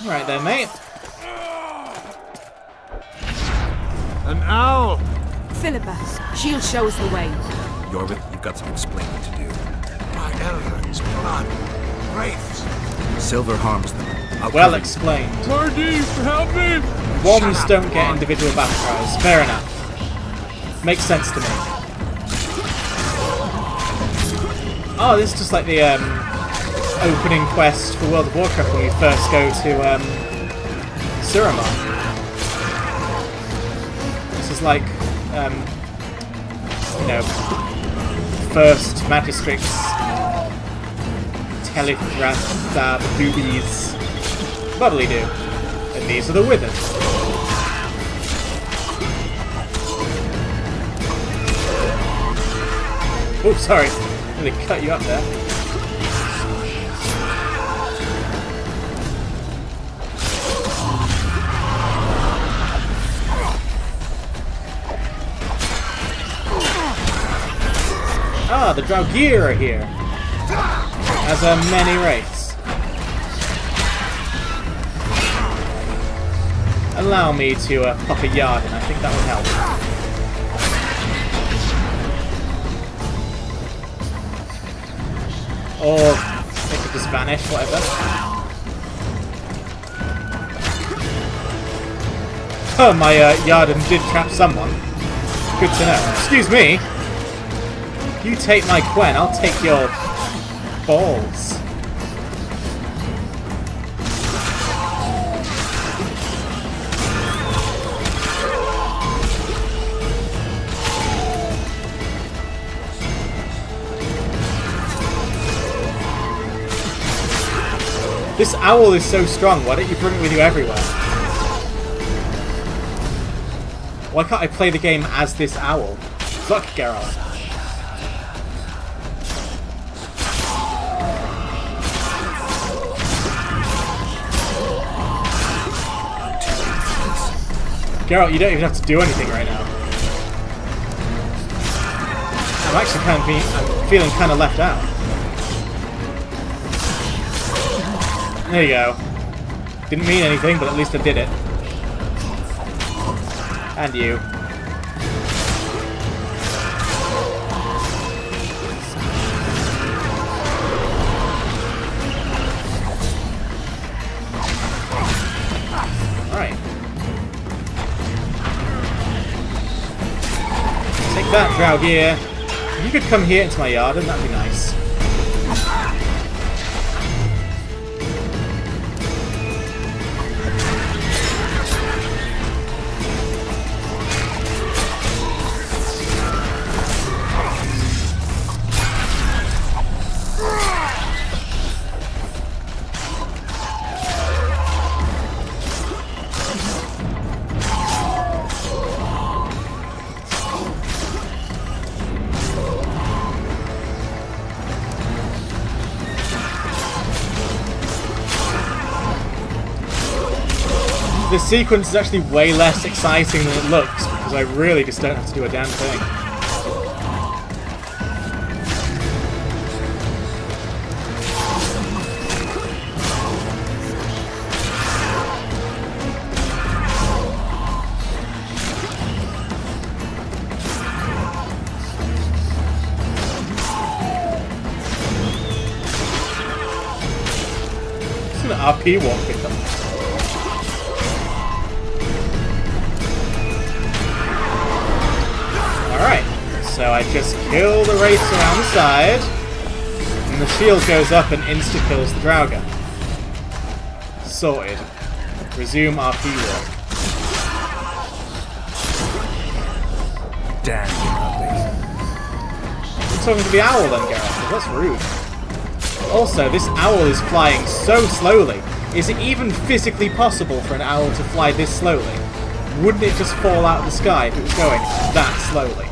Right there, mate. An owl! Philippa, she'll show us the way. Yorvith, you've got some explaining to do. My elders, blood, wraiths. Silver harms them. Well explained. Mardies, help me! Worms don't get individual battle cries. Fair enough. Makes sense to me. Oh, this is just like the opening quest for World of Warcraft when you first go to Suramar. This is like, you know, first Magistrix Telethrasta boobies bubbly do. And these are the Withers. Oh, sorry. Really cut you up there. Ah, the Draugr are here. As are many wraiths. Allow me to pop a Yarden, I think that would help. Or they could just vanish, whatever. Oh, my Yarden did trap someone. Good to know. Excuse me! You take my Quen, I'll take your balls. This owl is so strong, why don't you bring it with you everywhere? Why can't I play the game as this owl? Fuck Geralt. Geralt, you don't even have to do anything right now. I'm actually I'm feeling kind of left out. There you go. Didn't mean anything, but at least I did it. And you. Alright. Take that, Draugr. You could come here into my yard and that'd be nice. This sequence is actually way less exciting than it looks, because I really just don't have to do a damn thing. Just gonna RP walk with them. So I just kill the wraiths around the side, and the shield goes up and insta-kills the Draugr. Sorted. Resume RP work. Damn. You're talking to the owl then, Geralt? That's rude. Also, this owl is flying so slowly. Is it even physically possible for an owl to fly this slowly? Wouldn't it just fall out of the sky if it was going that slowly?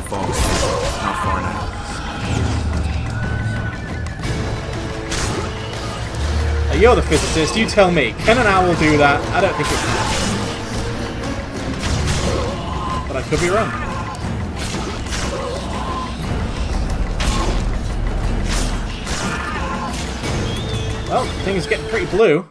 Falls. Not far now. You're the physicist, you tell me. Can an owl do that? I don't think it can. But I could be wrong. Well, the thing is getting pretty blue.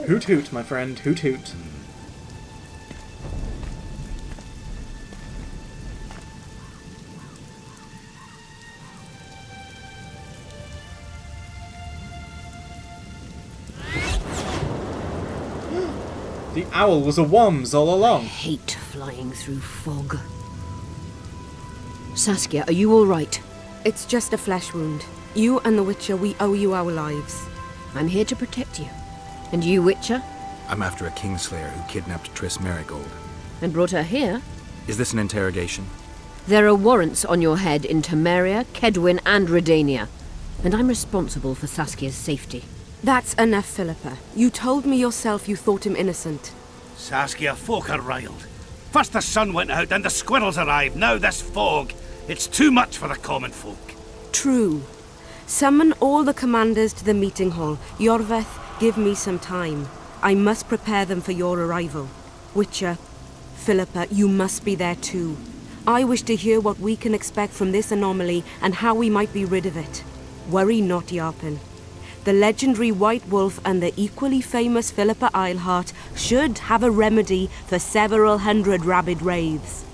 Hoot hoot, my friend, hoot hoot. The owl was a Worms all along. I hate flying through fog. Saskia, are you all right? It's just a flesh wound. You and the Witcher, we owe you our lives. I'm here to protect you. And you, Witcher? I'm after a Kingslayer who kidnapped Triss Merigold. And brought her here? Is this an interrogation? There are warrants on your head in Temeria, Kedwin, and Redania. And I'm responsible for Saskia's safety. That's enough, Philippa. You told me yourself you thought him innocent. Saskia, folk are riled. First the sun went out, then the squirrels arrived, now this fog. It's too much for the common folk. True. Summon all the commanders to the meeting hall. Iorveth, give me some time. I must prepare them for your arrival. Witcher, Philippa, you must be there too. I wish to hear what we can expect from this anomaly and how we might be rid of it. Worry not, Yarpen. The legendary White Wolf and the equally famous Philippa Eilhart should have a remedy for several hundred rabid wraiths.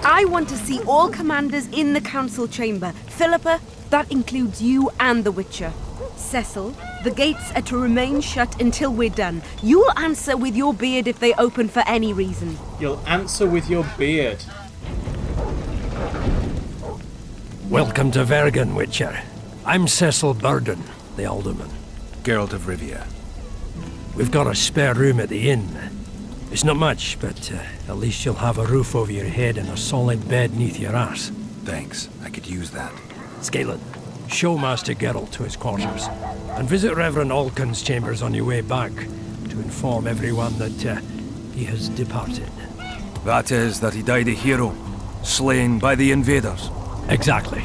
I want to see all commanders in the council chamber. Philippa, that includes you and the Witcher. Cecil, the gates are to remain shut until we're done. You'll answer with your beard if they open for any reason. You'll answer with your beard. Welcome to Vergen, Witcher. I'm Cecil Burden, the Alderman. Geralt of Rivia. We've got a spare room at the inn. It's not much, but At least you'll have a roof over your head and a solid bed neath your ass. Thanks. I could use that. Scalen, show Master Geralt to his quarters, and visit Reverend Alkin's chambers on your way back to inform everyone that he has departed. That is, that he died a hero, slain by the invaders. Exactly.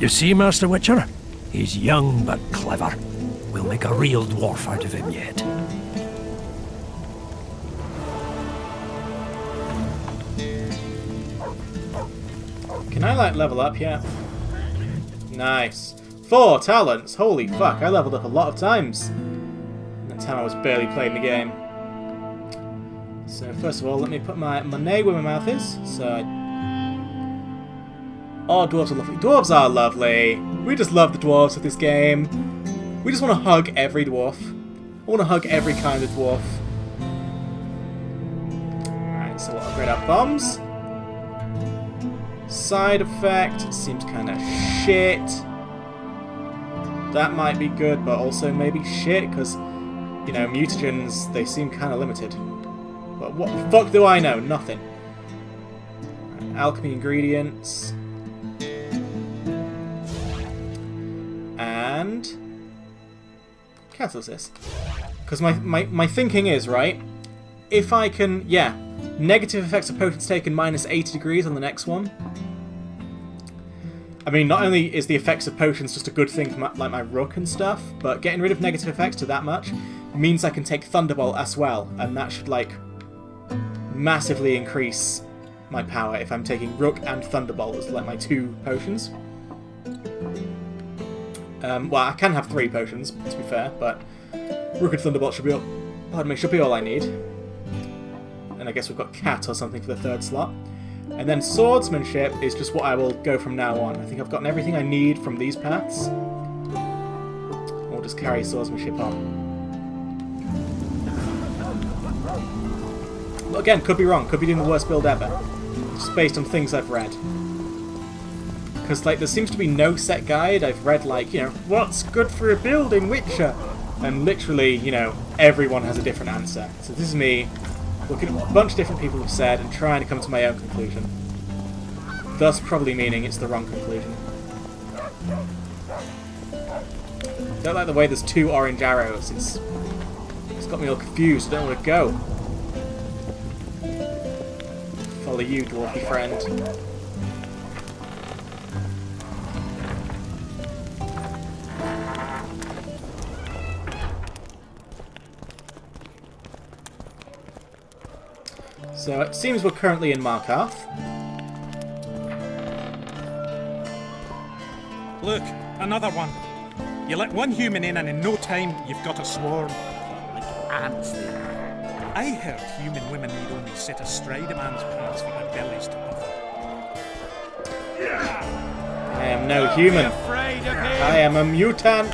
You see, Master Witcher? He's young but clever. We'll make a real dwarf out of him yet. Can I, like, level up yet? Nice. 4 talents! Holy fuck, I leveled up a lot of times. In the time I was barely playing the game. So, first of all, let me put my name where my mouth is. So, oh, dwarves are lovely. Dwarves are lovely! We just love the dwarves of this game. We just want to hug every dwarf. I want to hug every kind of dwarf. Alright, so we'll upgrade our bombs. Side effect seems kind of shit. That might be good, but also maybe shit, because, you know, mutagens, they seem kind of limited. But what the fuck do I know? Nothing. Right, alchemy ingredients. And catalysis. Because my thinking is, right, if I can, yeah, negative effects of potions taken minus 80 degrees on the next one. I mean, not only is the effects of potions just a good thing for like my rook and stuff, but getting rid of negative effects to that much means I can take Thunderbolt as well, and that should, like, massively increase my power if I'm taking Rook and Thunderbolt as, like, my 2 potions. Well, I can have 3 potions, to be fair, but Rook and Thunderbolt should be all I need. And I guess we've got Cat or something for the 3rd slot. And then Swordsmanship is just what I will go from now on. I think I've gotten everything I need from these paths. We'll just carry Swordsmanship on. But again, could be wrong. Could be doing the worst build ever. Just based on things I've read. Because, like, there seems to be no set guide. I've read, like, you know, what's good for a build in Witcher? And literally, you know, everyone has a different answer. So this is me looking at what a bunch of different people have said and trying to come to my own conclusion. Thus probably meaning it's the wrong conclusion. Don't like the way there's 2 orange arrows. It's got me all confused. I don't want to go. Follow you, dwarfy friend. So it seems we're currently in Markarth. Look, another one. You let one human in and in no time you've got a swarm. Like ants there. I heard human women need only sit astride a man's pants for their bellies to puff. I am no human. I am a mutant.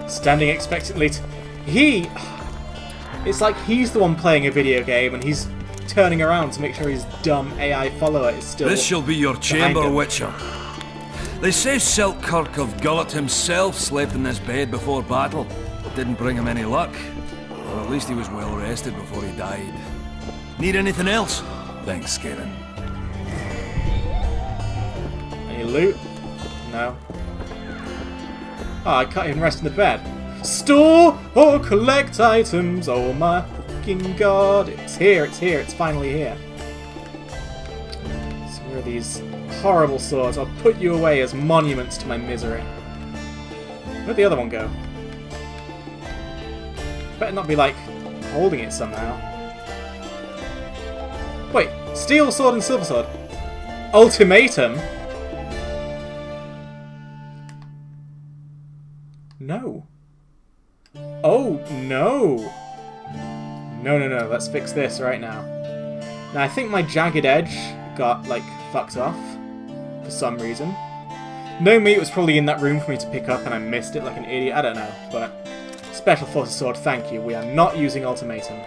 Standing expectantly. It's like he's the one playing a video game and he's turning around to make sure his dumb AI follower is still. This shall be your chamber, Witcher. They say Selkirk of Gullet himself slept in this bed before battle. Didn't bring him any luck. Or at least he was well rested before he died. Need anything else? Thanks, Scalen. Any loot? No. Oh, I can't even rest in the bed. Store or collect items. Oh my fucking god. It's here, it's finally here. So where are these horrible swords? I'll put you away as monuments to my misery. Where'd the other one go? Better not be, like, holding it somehow. Wait, steel sword and silver sword? Ultimatum? No. Oh, no. No. Let's fix this right now. Now, I think my jagged edge got, like, fucked off for some reason. No meat was probably in that room for me to pick up and I missed it like an idiot. I don't know, but it's Special Forces sword, thank you. We are not using ultimatum.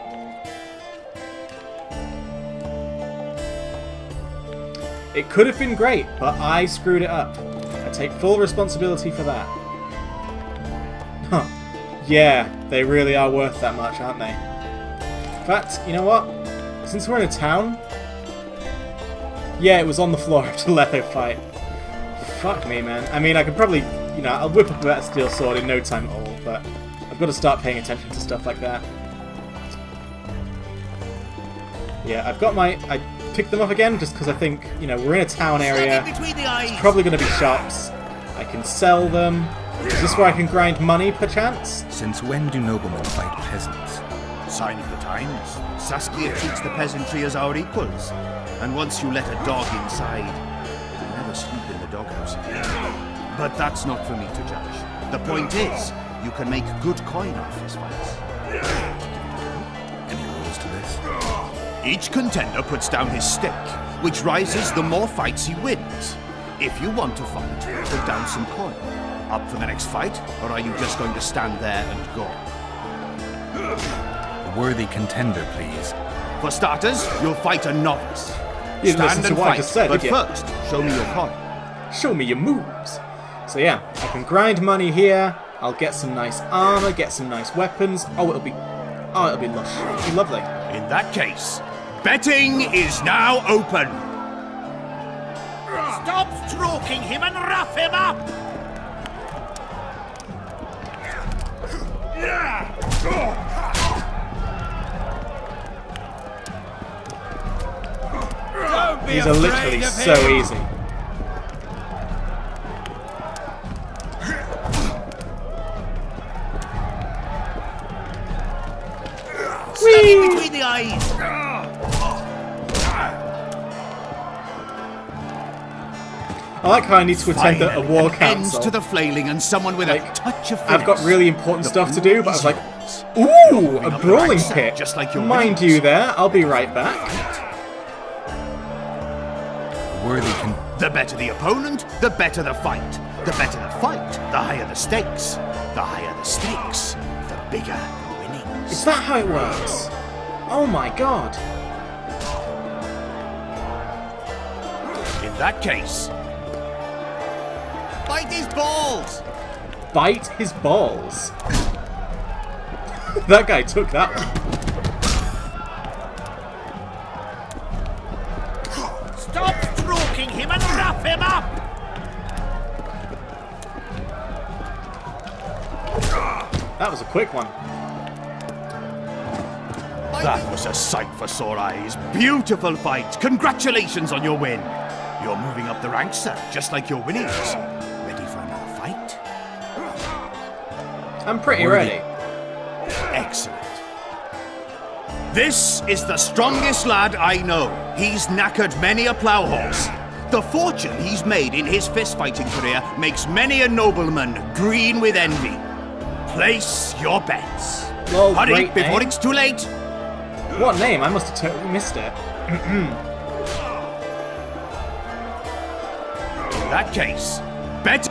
It could have been great, but I screwed it up. I take full responsibility for that. Huh. Yeah, they really are worth that much, aren't they? In fact, you know what? Since we're in a town... Yeah, it was on the floor after Letho fight. Fuck me, man. I mean, I could probably... You know, I'll whip up that steel sword in no time at all, but I've got to start paying attention to stuff like that. Yeah, I've got my... I picked them up again just because I think, you know, we're in a town area. There's probably going to be shops. I can sell them. Is this where I can grind money, perchance? Since when do noblemen fight peasants? Sign of the times. Saskia treats the peasantry as our equals. And once you let a dog inside, you'll never sleep in the doghouse again. But that's not for me to judge. The point is, you can make good coin off his fights. Any rules to this? Each contender puts down his stake, which rises the more fights he wins. If you want to fight, put down some coin. Up for the next fight, or are you just going to stand there and go? A worthy contender, please. For starters, you'll fight a novice. You didn't listen Stand to and what I fight, just said, but did you? first, show me your coin. Show me your moves. So yeah, I can grind money here. I'll get some nice armor, get some nice weapons. It'll be lush. It'll be lovely. In that case, betting is now open. Stop stroking him and rough him up! Don't be These are literally afraid of so him. easy. Stab between the eyes. I like how I need to attend a war An end council. to the flailing and someone with a touch of I've got finesse. really important The stuff to do, but I was like, Moving ooh, a up the brawling right side, pit. just like your Mind wings. you there, I'll be right back. A worthy The better the opponent, the better the fight. The better the fight, the higher the stakes. The higher the stakes, the bigger the winnings. Is that how it works? Oh my god. In that case, bite his balls! Bite his balls. That guy took that one. Stop stroking him and rough him up! That was a quick one. That was a sight for sore eyes. Beautiful fight. Congratulations on your win. You're moving up the ranks, sir, just like your winnings. Ready for another fight? I'm pretty ready. Excellent. This is the strongest lad I know. He's knackered many a plough horse. The fortune he's made in his fist-fighting career makes many a nobleman green with envy. Place your bets. Lol, Hurry, great before name. it's too late. What name? I must have totally missed it. In that case, bet.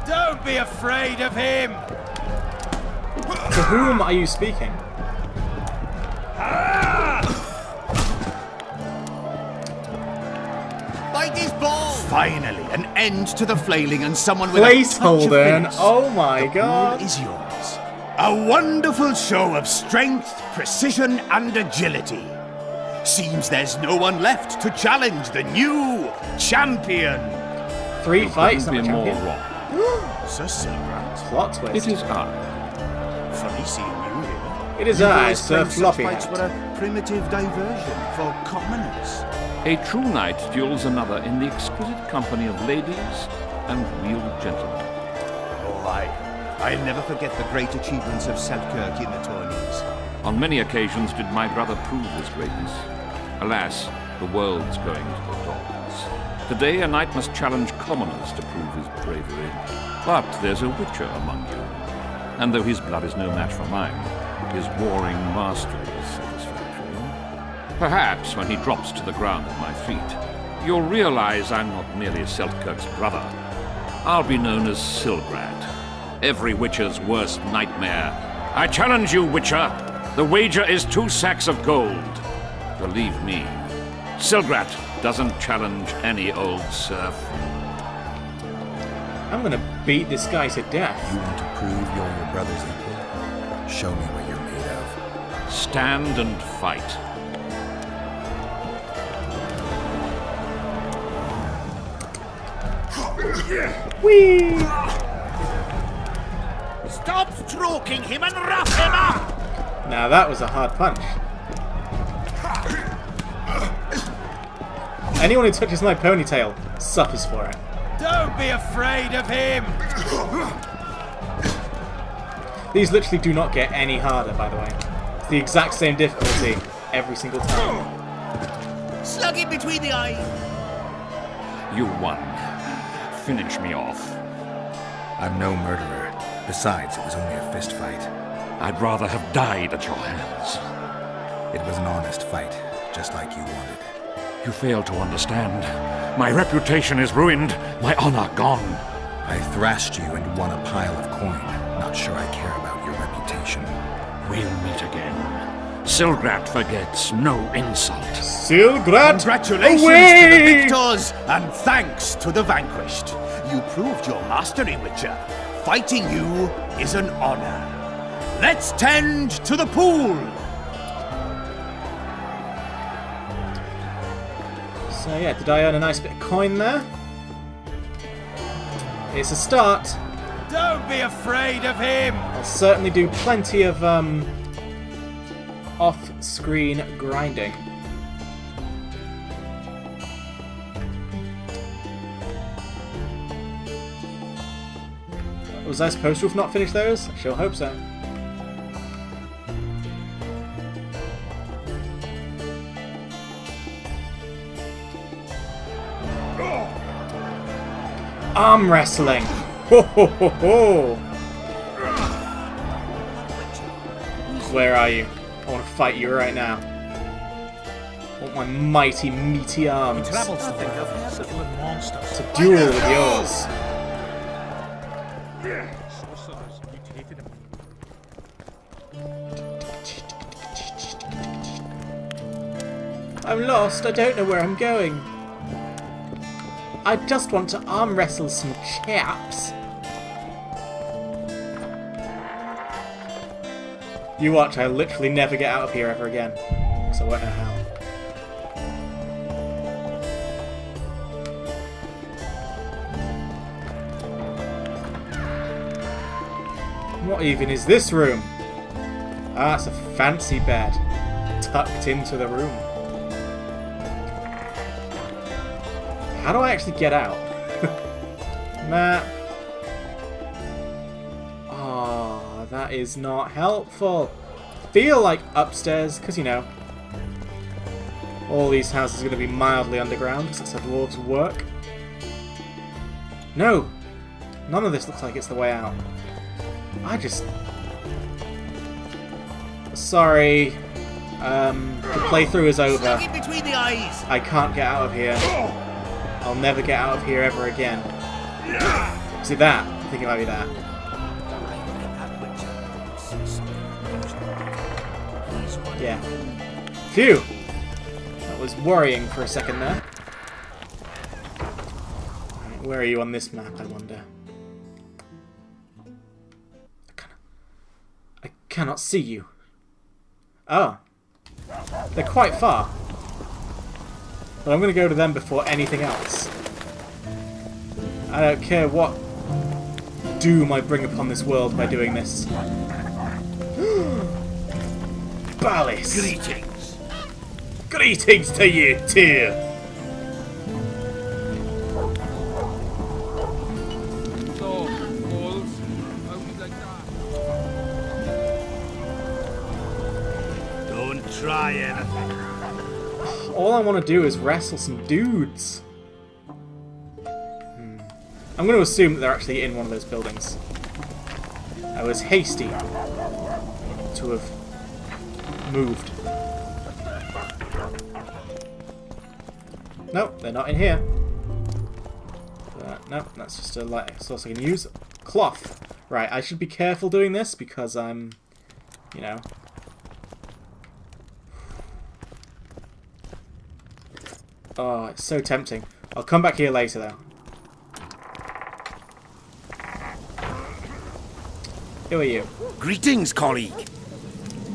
Don't be afraid of him! To whom are you speaking? Bite his balls! Finally, an end to the flailing and someone with a touch of Placeholder. finesse. Oh my The god. ball is yours. A wonderful show of strength, precision, and agility. Seems there's no one left to challenge the new champion. 3 fights, I'm a Couldn't be more champion. wrong. Sir Silbrand. Plot twist. It is I. Funny seeing you here. It is You've I, always Sir claimed such Floppy fights Hat. were a primitive diversion for commoners. A true knight duels another in the exquisite company of ladies and real gentlemen. Oh, I'll never forget the great achievements of Selkirk in the tourneys. On many occasions did my brother prove his greatness. Alas, the world's going to the dogs. Today a knight must challenge commoners to prove his bravery. But there's a witcher among you. And though his blood is no match for mine, his warring mastery is satisfactory. Perhaps when he drops to the ground at my feet, you'll realize I'm not merely Seltkirk's brother. I'll be known as Silgrad, every Witcher's worst nightmare. I challenge you, Witcher. The wager is 2 sacks of gold. Believe me, Silgrad doesn't challenge any old serf. I'm gonna beat this guy to death. You want to prove you're your brother's equal? Show me what you're made of. Stand and fight. Whee! Stop stroking him and rough him up! Now that was a hard punch. Anyone who touches my ponytail suffers for it. Don't be afraid of him! These literally do not get any harder, by the way. It's the exact same difficulty every single time. Slug him between the eyes! You won. Finish me off. I'm no murderer. Besides, it was only a fist fight. I'd rather have died at your hands. It was an honest fight, just like you wanted. You fail to understand. My reputation is ruined, my honor gone. I thrashed you and won a pile of coin. Not sure I care about your reputation. We'll meet again. Silgrad forgets no insult. Silgrad, Congratulations away! to the victors, and thanks to the vanquished. You proved your mastery, Witcher. Fighting you is an honor. Let's tend to the pool! So yeah, did I earn a nice bit of coin there? It's a start. Don't be afraid of him! I'll certainly do plenty of off-screen grinding. Was I supposed to have not finished those? I sure hope so. Arm wrestling! Ho ho ho ho! Where are you? I want to fight you right now. I want my mighty, meaty arms Travels to think of little monsters. to duel with yours. Sorcerers mutated him. I'm lost. I don't know where I'm going. I just want to arm wrestle some chaps. You watch, I'll literally never get out of here ever again. So I won't know how. What even is this room? Ah, it's a fancy bed. Tucked into the room. How do I actually get out? Map. Oh, that is not helpful. Feel like upstairs, because you know, all these houses are going to be mildly underground, because that's how dwarves work. No! None of this looks like it's the way out. Sorry. The playthrough is over. Slug him between the eyes! I can't get out of here. I'll never get out of here ever again. Is it that? I think it might be that. Yeah. Phew! That was worrying for a second there. Right, where are you on this map, I wonder? I cannot see you. Oh. They're quite far. But I'm going to go to them before anything else. I don't care what doom I bring upon this world by doing this. Ballis! Greetings! Greetings to you too! Don't try anything. All I want to do is wrestle some dudes. I'm going to assume that they're actually in one of those buildings. I was hasty to have moved. No, they're not in here. No, that's just a light source I can use. Cloth. Right, I should be careful doing this because I'm, you know. Oh, it's so tempting. I'll come back here later, though. Who are you? Greetings, colleague.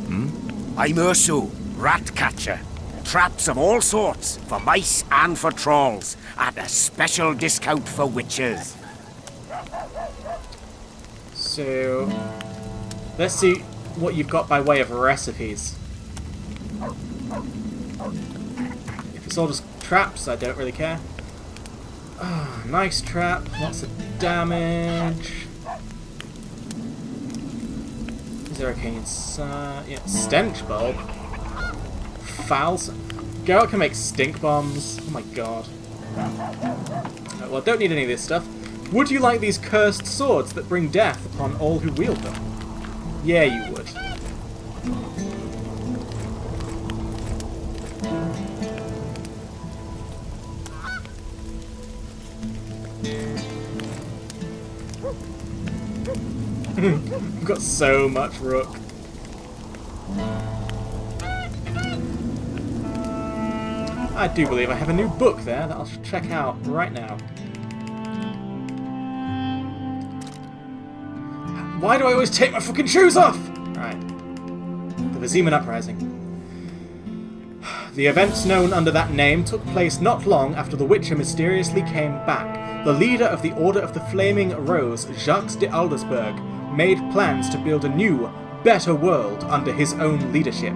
I'm Urso, rat catcher. Traps of all sorts, for mice and for trolls, at a special discount for witches. So, let's see what you've got by way of recipes. If it's all just traps, I don't really care. Oh, nice trap, lots of damage. Is there arcane yeah, stench bulb. Fouls. Geralt can make stink bombs. Oh my god. Well, don't need any of this stuff. Would you like these cursed swords that bring death upon all who wield them? Yeah, you would. I've got so much rook. I do believe I have a new book there that I'll check out right now. Why do I always take my fucking shoes off? Right. The Vizima Uprising. The events known under that name took place not long after the Witcher mysteriously came back. The leader of the Order of the Flaming Rose, Jacques de Aldersberg, made plans to build a new, better world under his own leadership.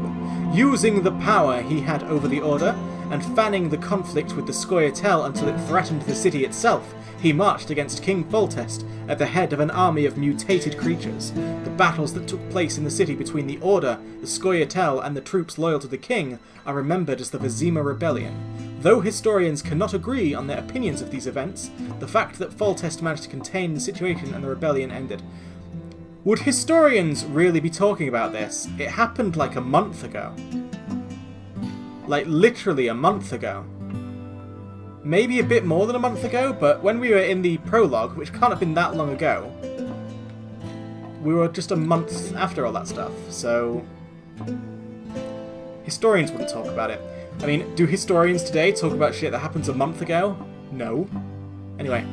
Using the power he had over the Order, and fanning the conflict with the Scoia'tael until it threatened the city itself, he marched against King Foltest at the head of an army of mutated creatures. The battles that took place in the city between the Order, the Scoia'tael, and the troops loyal to the king are remembered as the Vizima Rebellion. Though historians cannot agree on their opinions of these events, the fact that Foltest managed to contain the situation and the rebellion ended. Would historians really be talking about this? It happened like a month ago. Like, literally a month ago. Maybe a bit more than a month ago, but when we were in the prologue, which can't have been that long ago, we were just a month after all that stuff, so historians wouldn't talk about it. I mean, do historians today talk about shit that happens a month ago? No. Anyway.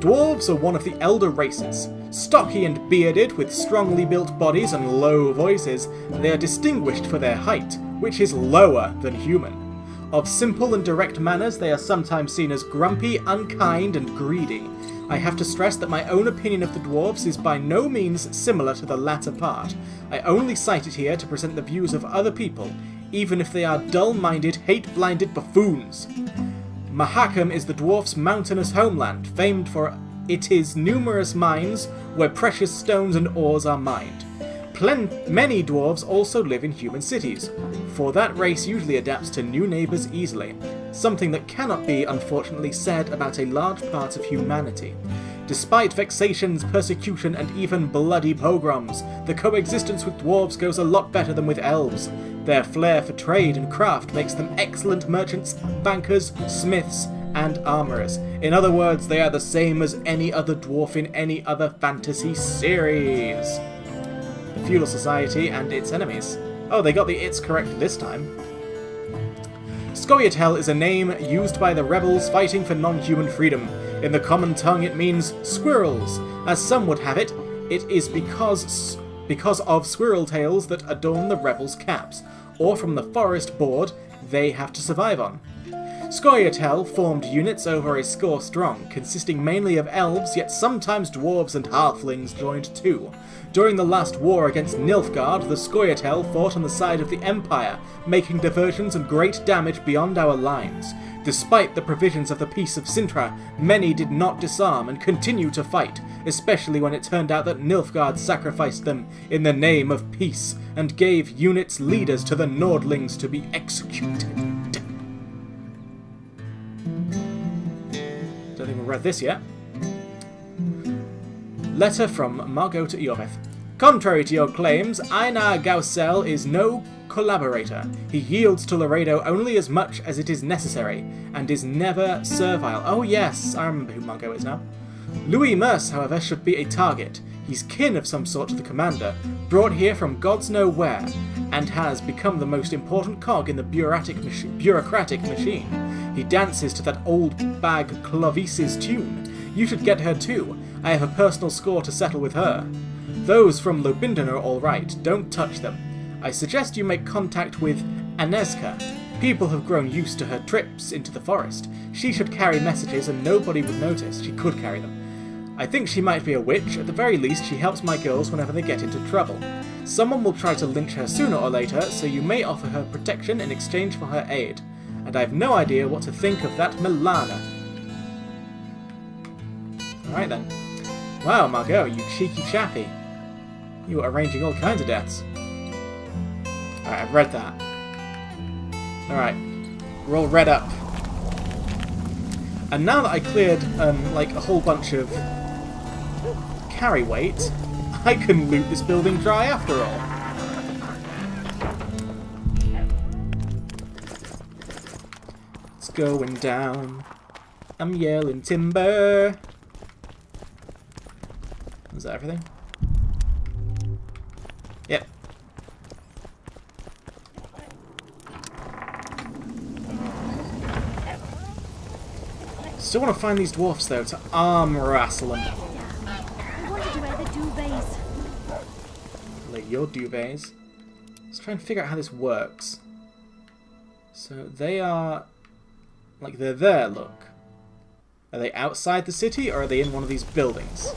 Dwarves are one of the elder races. Stocky and bearded, with strongly built bodies and low voices, they are distinguished for their height, which is lower than human. Of simple and direct manners, they are sometimes seen as grumpy, unkind, and greedy. I have to stress that my own opinion of the dwarves is by no means similar to the latter part. I only cite it here to present the views of other people, even if they are dull-minded, hate-blinded buffoons. Mahakam is the dwarf's mountainous homeland, famed for its numerous mines where precious stones and ores are mined. Many dwarves also live in human cities, for that race usually adapts to new neighbours easily, something that cannot be, unfortunately, said about a large part of humanity. Despite vexations, persecution, and even bloody pogroms, the coexistence with dwarves goes a lot better than with elves. Their flair for trade and craft makes them excellent merchants, bankers, smiths, and armourers. In other words, they are the same as any other dwarf in any other fantasy series. The feudal society and its enemies. Oh, they got the its correct this time. Scoia'tael is a name used by the rebels fighting for non-human freedom. In the common tongue it means squirrels. As some would have it, it is because of squirrel tails that adorn the rebels' caps, or from the forest board they have to survive on. Scoia'tael formed units over a score strong, consisting mainly of elves, yet sometimes dwarves and halflings joined too. During the last war against Nilfgaard, the Scoia'tael fought on the side of the Empire, making diversions and great damage beyond our lines. Despite the provisions of the Peace of Sintra, many did not disarm and continued to fight, especially when it turned out that Nilfgaard sacrificed them in the name of peace, and gave units leaders to the Nordlings to be executed. Don't think we've read this yet. Letter from Margot to Iorveth. Contrary to your claims, Einar Gausel is no collaborator. He yields to Laredo only as much as it is necessary, and is never servile. Oh yes, I remember who Margot is now. Louis Merce, however, should be a target. He's kin of some sort to the commander, brought here from gods know where, and has become the most important cog in the bureaucratic machine. He dances to that old bag Clovis's tune. You should get her too. I have a personal score to settle with her. Those from Lobinden are all right. Don't touch them. I suggest you make contact with Anezka. People have grown used to her trips into the forest. She should carry messages and nobody would notice. She could carry them. I think she might be a witch. At the very least, she helps my girls whenever they get into trouble. Someone will try to lynch her sooner or later, so you may offer her protection in exchange for her aid. And I've no idea what to think of that Milana. Alright then. Wow, Margot, you cheeky chappy. You are arranging all kinds of deaths. Alright, I've read that. Alright, we're all read up. And now that I cleared, like, a whole bunch of carry weight, I can loot this building dry after all. It's going down. I'm yelling timber. Is that everything? Yep. Still want to find these dwarfs, though, to arm wrestle them. I wanted to wear the duvets. Like your duvets. Let's try and figure out how this works. So they are... like, they're there, look. Are they outside the city, or are they in one of these buildings?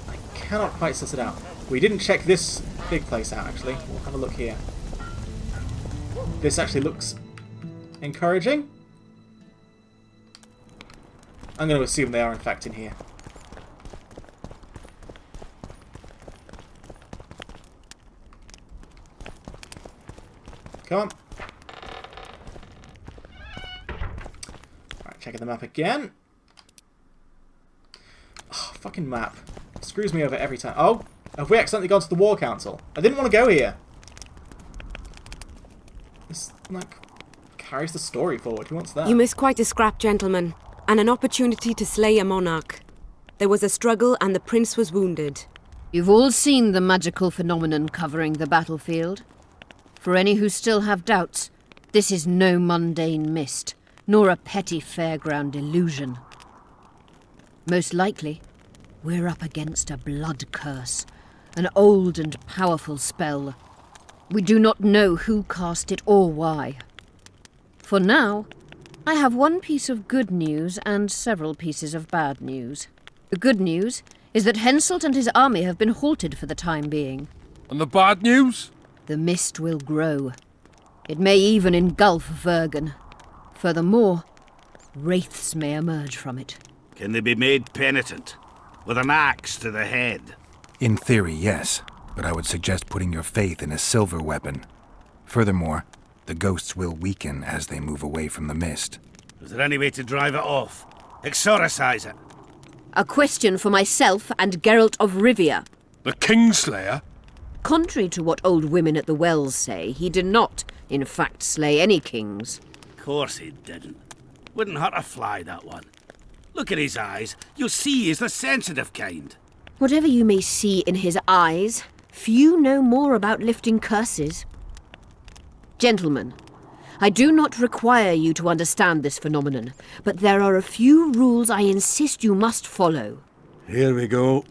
I cannot quite suss it out. We didn't check this big place out, actually. We'll have a look here. This actually looks encouraging. I'm going to assume they are in fact in here. Come on. Alright, checking the map again. Oh, fucking map. Screws me over every time. Oh, have we accidentally gone to the War Council? I didn't want to go here. This, like, carries the story forward. Who wants that? You missed quite a scrap, gentlemen. And an opportunity to slay a monarch. There was a struggle and the prince was wounded. You've all seen the magical phenomenon covering the battlefield. For any who still have doubts, this is no mundane mist, nor a petty fairground illusion. Most likely, we're up against a blood curse, an old and powerful spell. We do not know who cast it or why. For now, I have one piece of good news and several pieces of bad news. The good news is that Henselt and his army have been halted for the time being. And the bad news? The mist will grow. It may even engulf Vergen. Furthermore, wraiths may emerge from it. Can they be made penitent? With an axe to the head? In theory, yes. But I would suggest putting your faith in a silver weapon. Furthermore, the ghosts will weaken as they move away from the mist. Is there any way to drive it off? Exorcise it? A question for myself and Geralt of Rivia. The Kingslayer? Contrary to what old women at the wells say, he did not, in fact, slay any kings. Of course he didn't. Wouldn't hurt a fly, that one. Look at his eyes. You'll see he's the sensitive kind. Whatever you may see in his eyes, few know more about lifting curses. Gentlemen, I do not require you to understand this phenomenon, but there are a few rules I insist you must follow. Here we go.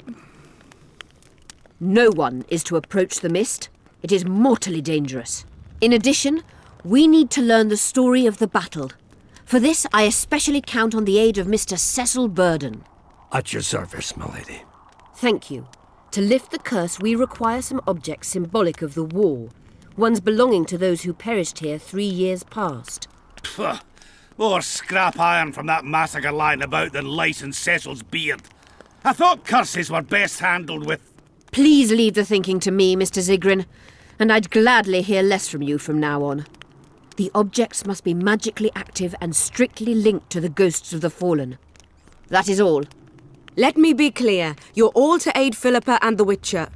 No one is to approach the mist. It is mortally dangerous. In addition, we need to learn the story of the battle. For this, I especially count on the aid of Mr. Cecil Burden. At your service, my lady. Thank you. To lift the curse, we require some objects symbolic of the war. Ones belonging to those who perished here 3 years past. Pfft. More scrap iron from that massacre lying about than lice in Cecil's beard. I thought curses were best handled with... Please leave the thinking to me, Mr. Zigrin, and I'd gladly hear less from you from now on. The objects must be magically active and strictly linked to the ghosts of the fallen. That is all. Let me be clear. You're all to aid Philippa and the Witcher.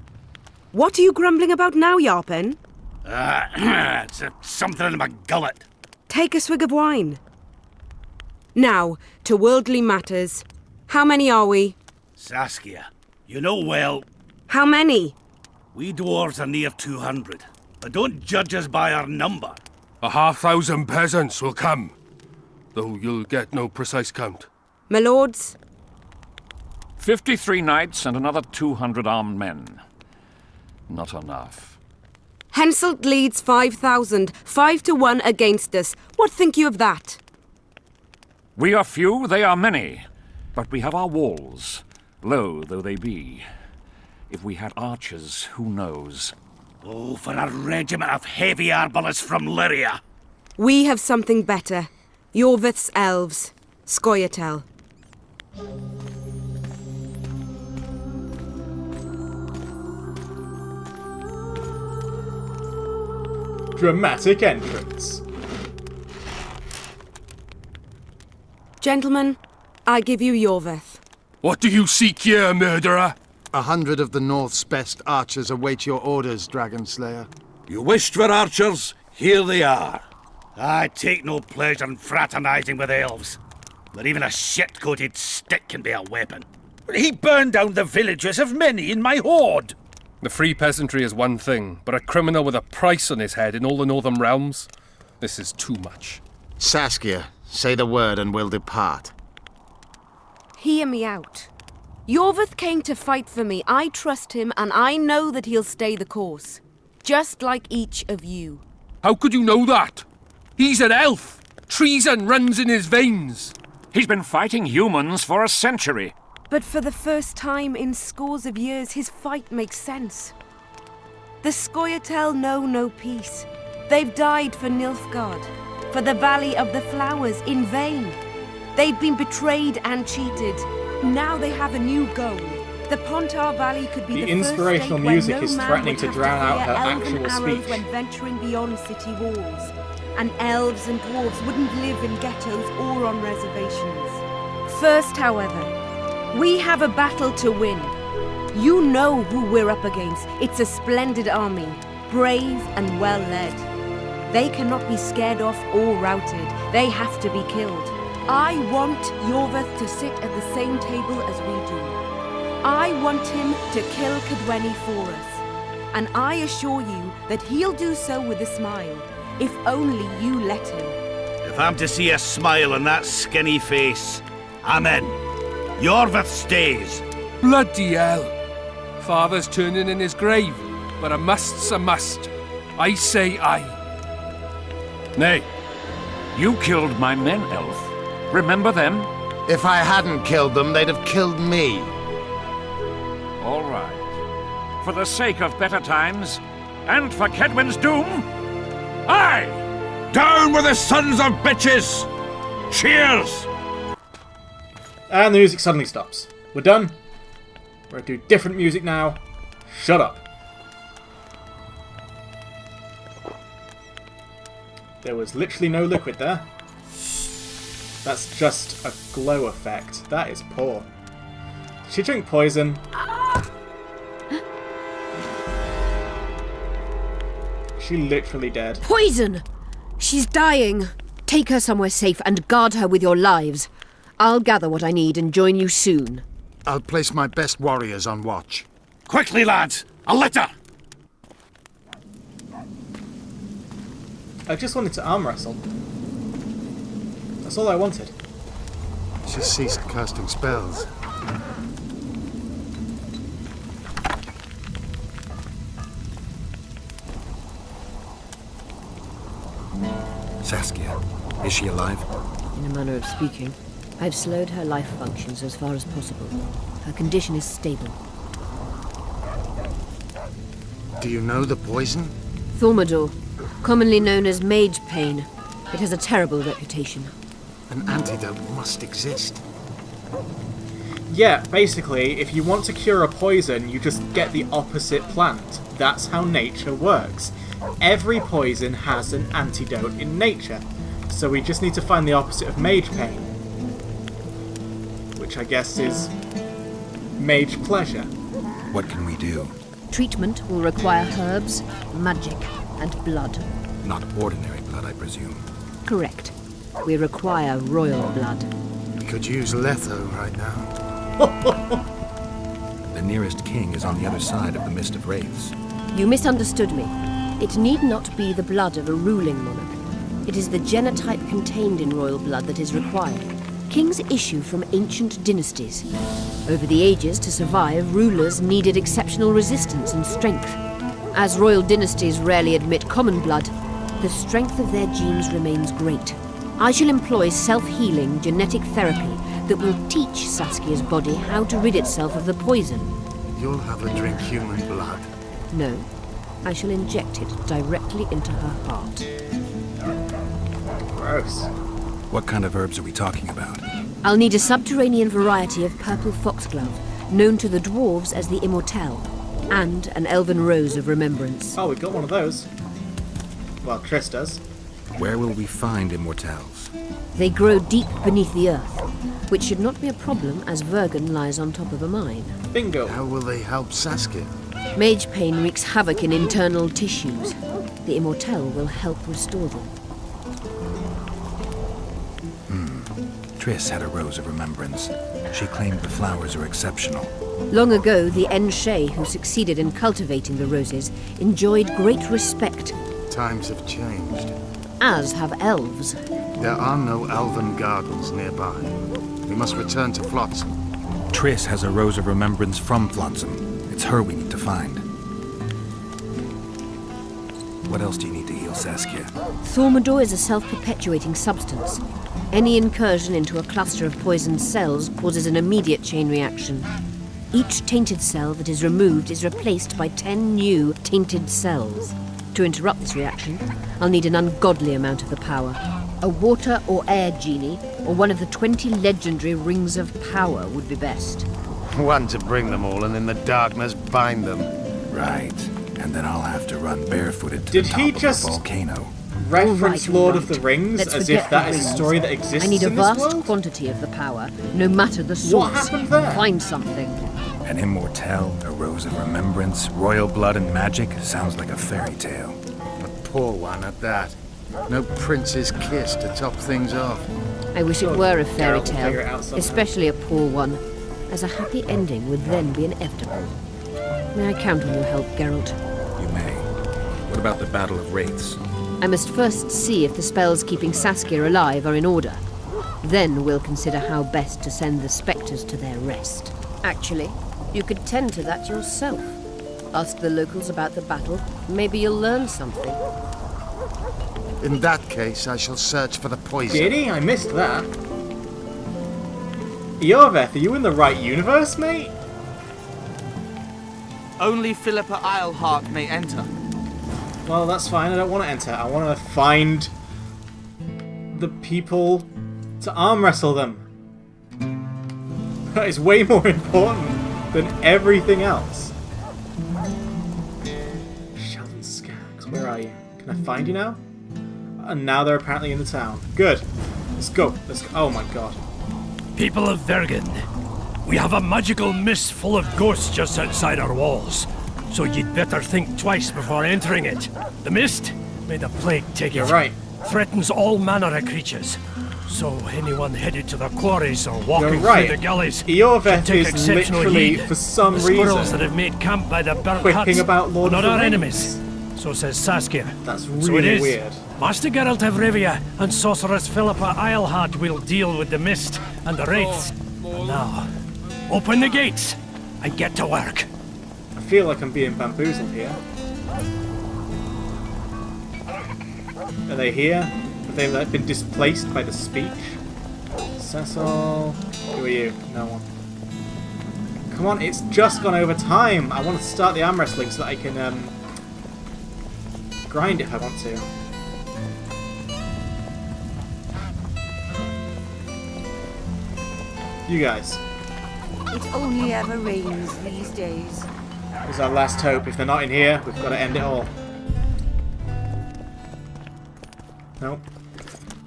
What are you grumbling about now, Yarpen? It's something in my gullet. Take a swig of wine. Now, to worldly matters. How many are we? Saskia, you know well. How many? We dwarves are near 200. But don't judge us by our number. 1,000 peasants will come, though you'll get no precise count. My lords? 53 knights and another 200 armed men. Not enough. Henselt leads 5,000, 5-1 against us. What think you of that? We are few, they are many. But we have our walls, low though they be. If we had archers, who knows? Oh, for a regiment of heavy arbalists from Lyria. We have something better. Yorvith's elves. Scoia'tael. Dramatic entrance. Gentlemen, I give you Yorvith. What do you seek here, murderer? 100 of the North's best archers await your orders, Dragon Slayer. You wished for archers, here they are. I take no pleasure in fraternizing with elves. But even a shit-coated stick can be a weapon. He burned down the villages of many in my horde. The free peasantry is one thing, but a criminal with a price on his head in all the Northern realms? This is too much. Saskia, say the word and we'll depart. Hear me out. Yorvith came to fight for me. I trust him, and I know that he'll stay the course. Just like each of you. How could you know that? He's an elf! Treason runs in his veins! He's been fighting humans for a century. But for the first time in scores of years, his fight makes sense. The Scoia'tael know no peace. They've died for Nilfgaard, for the Valley of the Flowers, in vain. They've been betrayed and cheated. Now they have a new goal. The Pontar Valley could be the inspirational first state music where is no man threatening would to have drown out fear her elven actual arrows speech. when venturing beyond city walls. And elves and dwarves wouldn't live in ghettos or on reservations. First, however, we have a battle to win. You know who we're up against. It's a splendid army, brave and well led. They cannot be scared off or routed. They have to be killed. I want Yorvith to sit at the same table as we do. I want him to kill Cadweni for us. And I assure you that he'll do so with a smile, if only you let him. If I'm to see a smile on that skinny face, I'm in. Yorvith stays. Bloody hell! Father's turning in his grave, but a must's a must. I say aye. Nay, you killed my men, Elf. Remember them? If I hadn't killed them, they'd have killed me. All right. For the sake of better times, and for Kedwen's doom, aye! Down with the sons of bitches! Cheers! And the music suddenly stops. We're done. We're going to do different music now. Shut up. There was literally no liquid there. That's just a glow effect. That is poor. Did she drink poison? She literally dead. Poison! She's dying. Take her somewhere safe and guard her with your lives. I'll gather what I need and join you soon. I'll place my best warriors on watch. Quickly, lads! A litter! I just wanted to arm wrestle. That's all I wanted. She ceased casting spells. Saskia, is she alive? In a manner of speaking, I've slowed her life functions as far as possible. Her condition is stable. Do you know the poison? Thaumadour, commonly known as mage pain. It has a terrible reputation. An antidote must exist. Yeah, basically, if you want to cure a poison, you just get the opposite plant. That's how nature works. Every poison has an antidote in nature. So we just need to find the opposite of mage pain. Which I guess is mage pleasure. What can we do? Treatment will require herbs, magic, and blood. Not ordinary blood, I presume. Correct. We require royal blood. Could use Letho right now. The nearest king is on the other side of the Mist of Wraiths. You misunderstood me. It need not be the blood of a ruling monarch. It is the genotype contained in royal blood that is required. Kings issue from ancient dynasties. Over the ages, to survive, rulers needed exceptional resistance and strength. As royal dynasties rarely admit common blood, the strength of their genes remains great. I shall employ self-healing genetic therapy that will teach Saskia's body how to rid itself of the poison. You'll have her drink human blood. No, I shall inject it directly into her heart. Gross. What kind of herbs are we talking about? I'll need a subterranean variety of purple foxglove, known to the dwarves as the Immortelle, and an elven rose of remembrance. Oh, we got one of those. Well, Triss does. Where will we find immortelles? They grow deep beneath the earth, which should not be a problem as Vergen lies on top of a mine. Bingo. How will they help Saskia? Mage pain wreaks havoc in internal tissues. The Immortelle will help restore them. Triss had a rose of remembrance. She claimed the flowers are exceptional. Long ago, the Enshe, who succeeded in cultivating the roses, enjoyed great respect. Times have changed. As have elves. There are no elven gardens nearby. We must return to Flotsam. Triss has a rose of remembrance from Flotsam. It's her we need to find. What else do you need to heal Saskia? Thaumadour is a self-perpetuating substance. Any incursion into a cluster of poisoned cells causes an immediate chain reaction. Each tainted cell that is removed is replaced by 10 new tainted cells. To interrupt this reaction, I'll need an ungodly amount of the power. A water or air genie, or one of the 20 legendary rings of power would be best. One to bring them all and in the darkness bind them. Right. And then I'll have to run barefooted to the top of the volcano. Reference All Lord right. of the Rings Let's as if forget that the is a rings. story that exists I need a in this vast world? quantity of the power, no matter the source. What happened there? Find something. An immortelle, a rose of remembrance, royal blood and magic. Sounds like a fairy tale. A poor one at that. No prince's kiss to top things off. I wish it were a fairy Geralt will figure it out tale, somehow. especially a poor one, as a happy ending would then be inevitable. May I count on your help, Geralt? You may. What about the Battle of Wraiths? I must first see if the spells keeping Saskia alive are in order. Then we'll consider how best to send the spectres to their rest. Actually, you could tend to that yourself. Ask the locals about the battle. Maybe you'll learn something. In that case, I shall search for the poison. Did he? I missed that. Iorveth, are you in the right universe, mate? Only Philippa Eilhart may enter. Well, that's fine. I don't want to enter. I want to find the people to arm wrestle them. That is way more important than everything else. Sheldon Skaggs, where are you? Can I find you now? And now they're apparently in the town. Good. Let's go. Let's go. Oh my god. People of Vergen, we have a magical mist full of ghosts just outside our walls. So you'd better think twice before entering it. The mist, may the plague take it, You're right. threatens all manner of creatures. So anyone headed to the quarries or walking You're right. through the gullies Iorveth should take is exceptional literally, heed. for some the squirrels reason, that have made camp by the burnt quipping huts about Lord are of not the our Rings. enemies. So says Saskia. That's So it really is. weird. Master Geralt of Rivia and Sorceress Philippa Eilhart will deal with the mist and the wraiths. And now, open the gates and get to work. I feel like I'm being bamboozled here. Are they here? Have they been displaced by the speech? Cecil... Who are you? No one. Come on, it's just gone over time! I want to start the arm wrestling so that I can, grind if I want to. You guys. It only ever rains these days. This is our last hope. If they're not in here, we've got to end it all. Nope.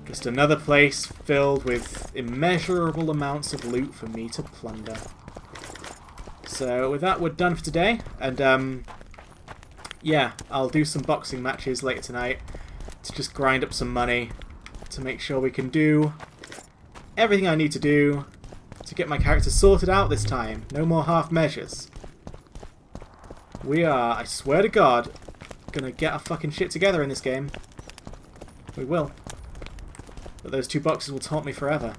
Just another place filled with immeasurable amounts of loot for me to plunder. So with that, we're done for today. And yeah, I'll do some boxing matches later tonight to just grind up some money to make sure we can do everything I need to do to get my character sorted out this time. No more half measures. We are, I swear to God, gonna get our fucking shit together in this game. We will. But those 2 boxes will taunt me forever.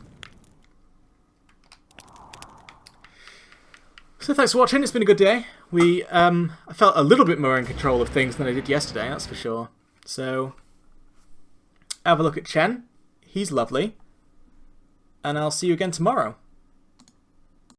So thanks for watching, it's been a good day. I felt a little bit more in control of things than I did yesterday, that's for sure. So, have a look at Chen. He's lovely. And I'll see you again tomorrow.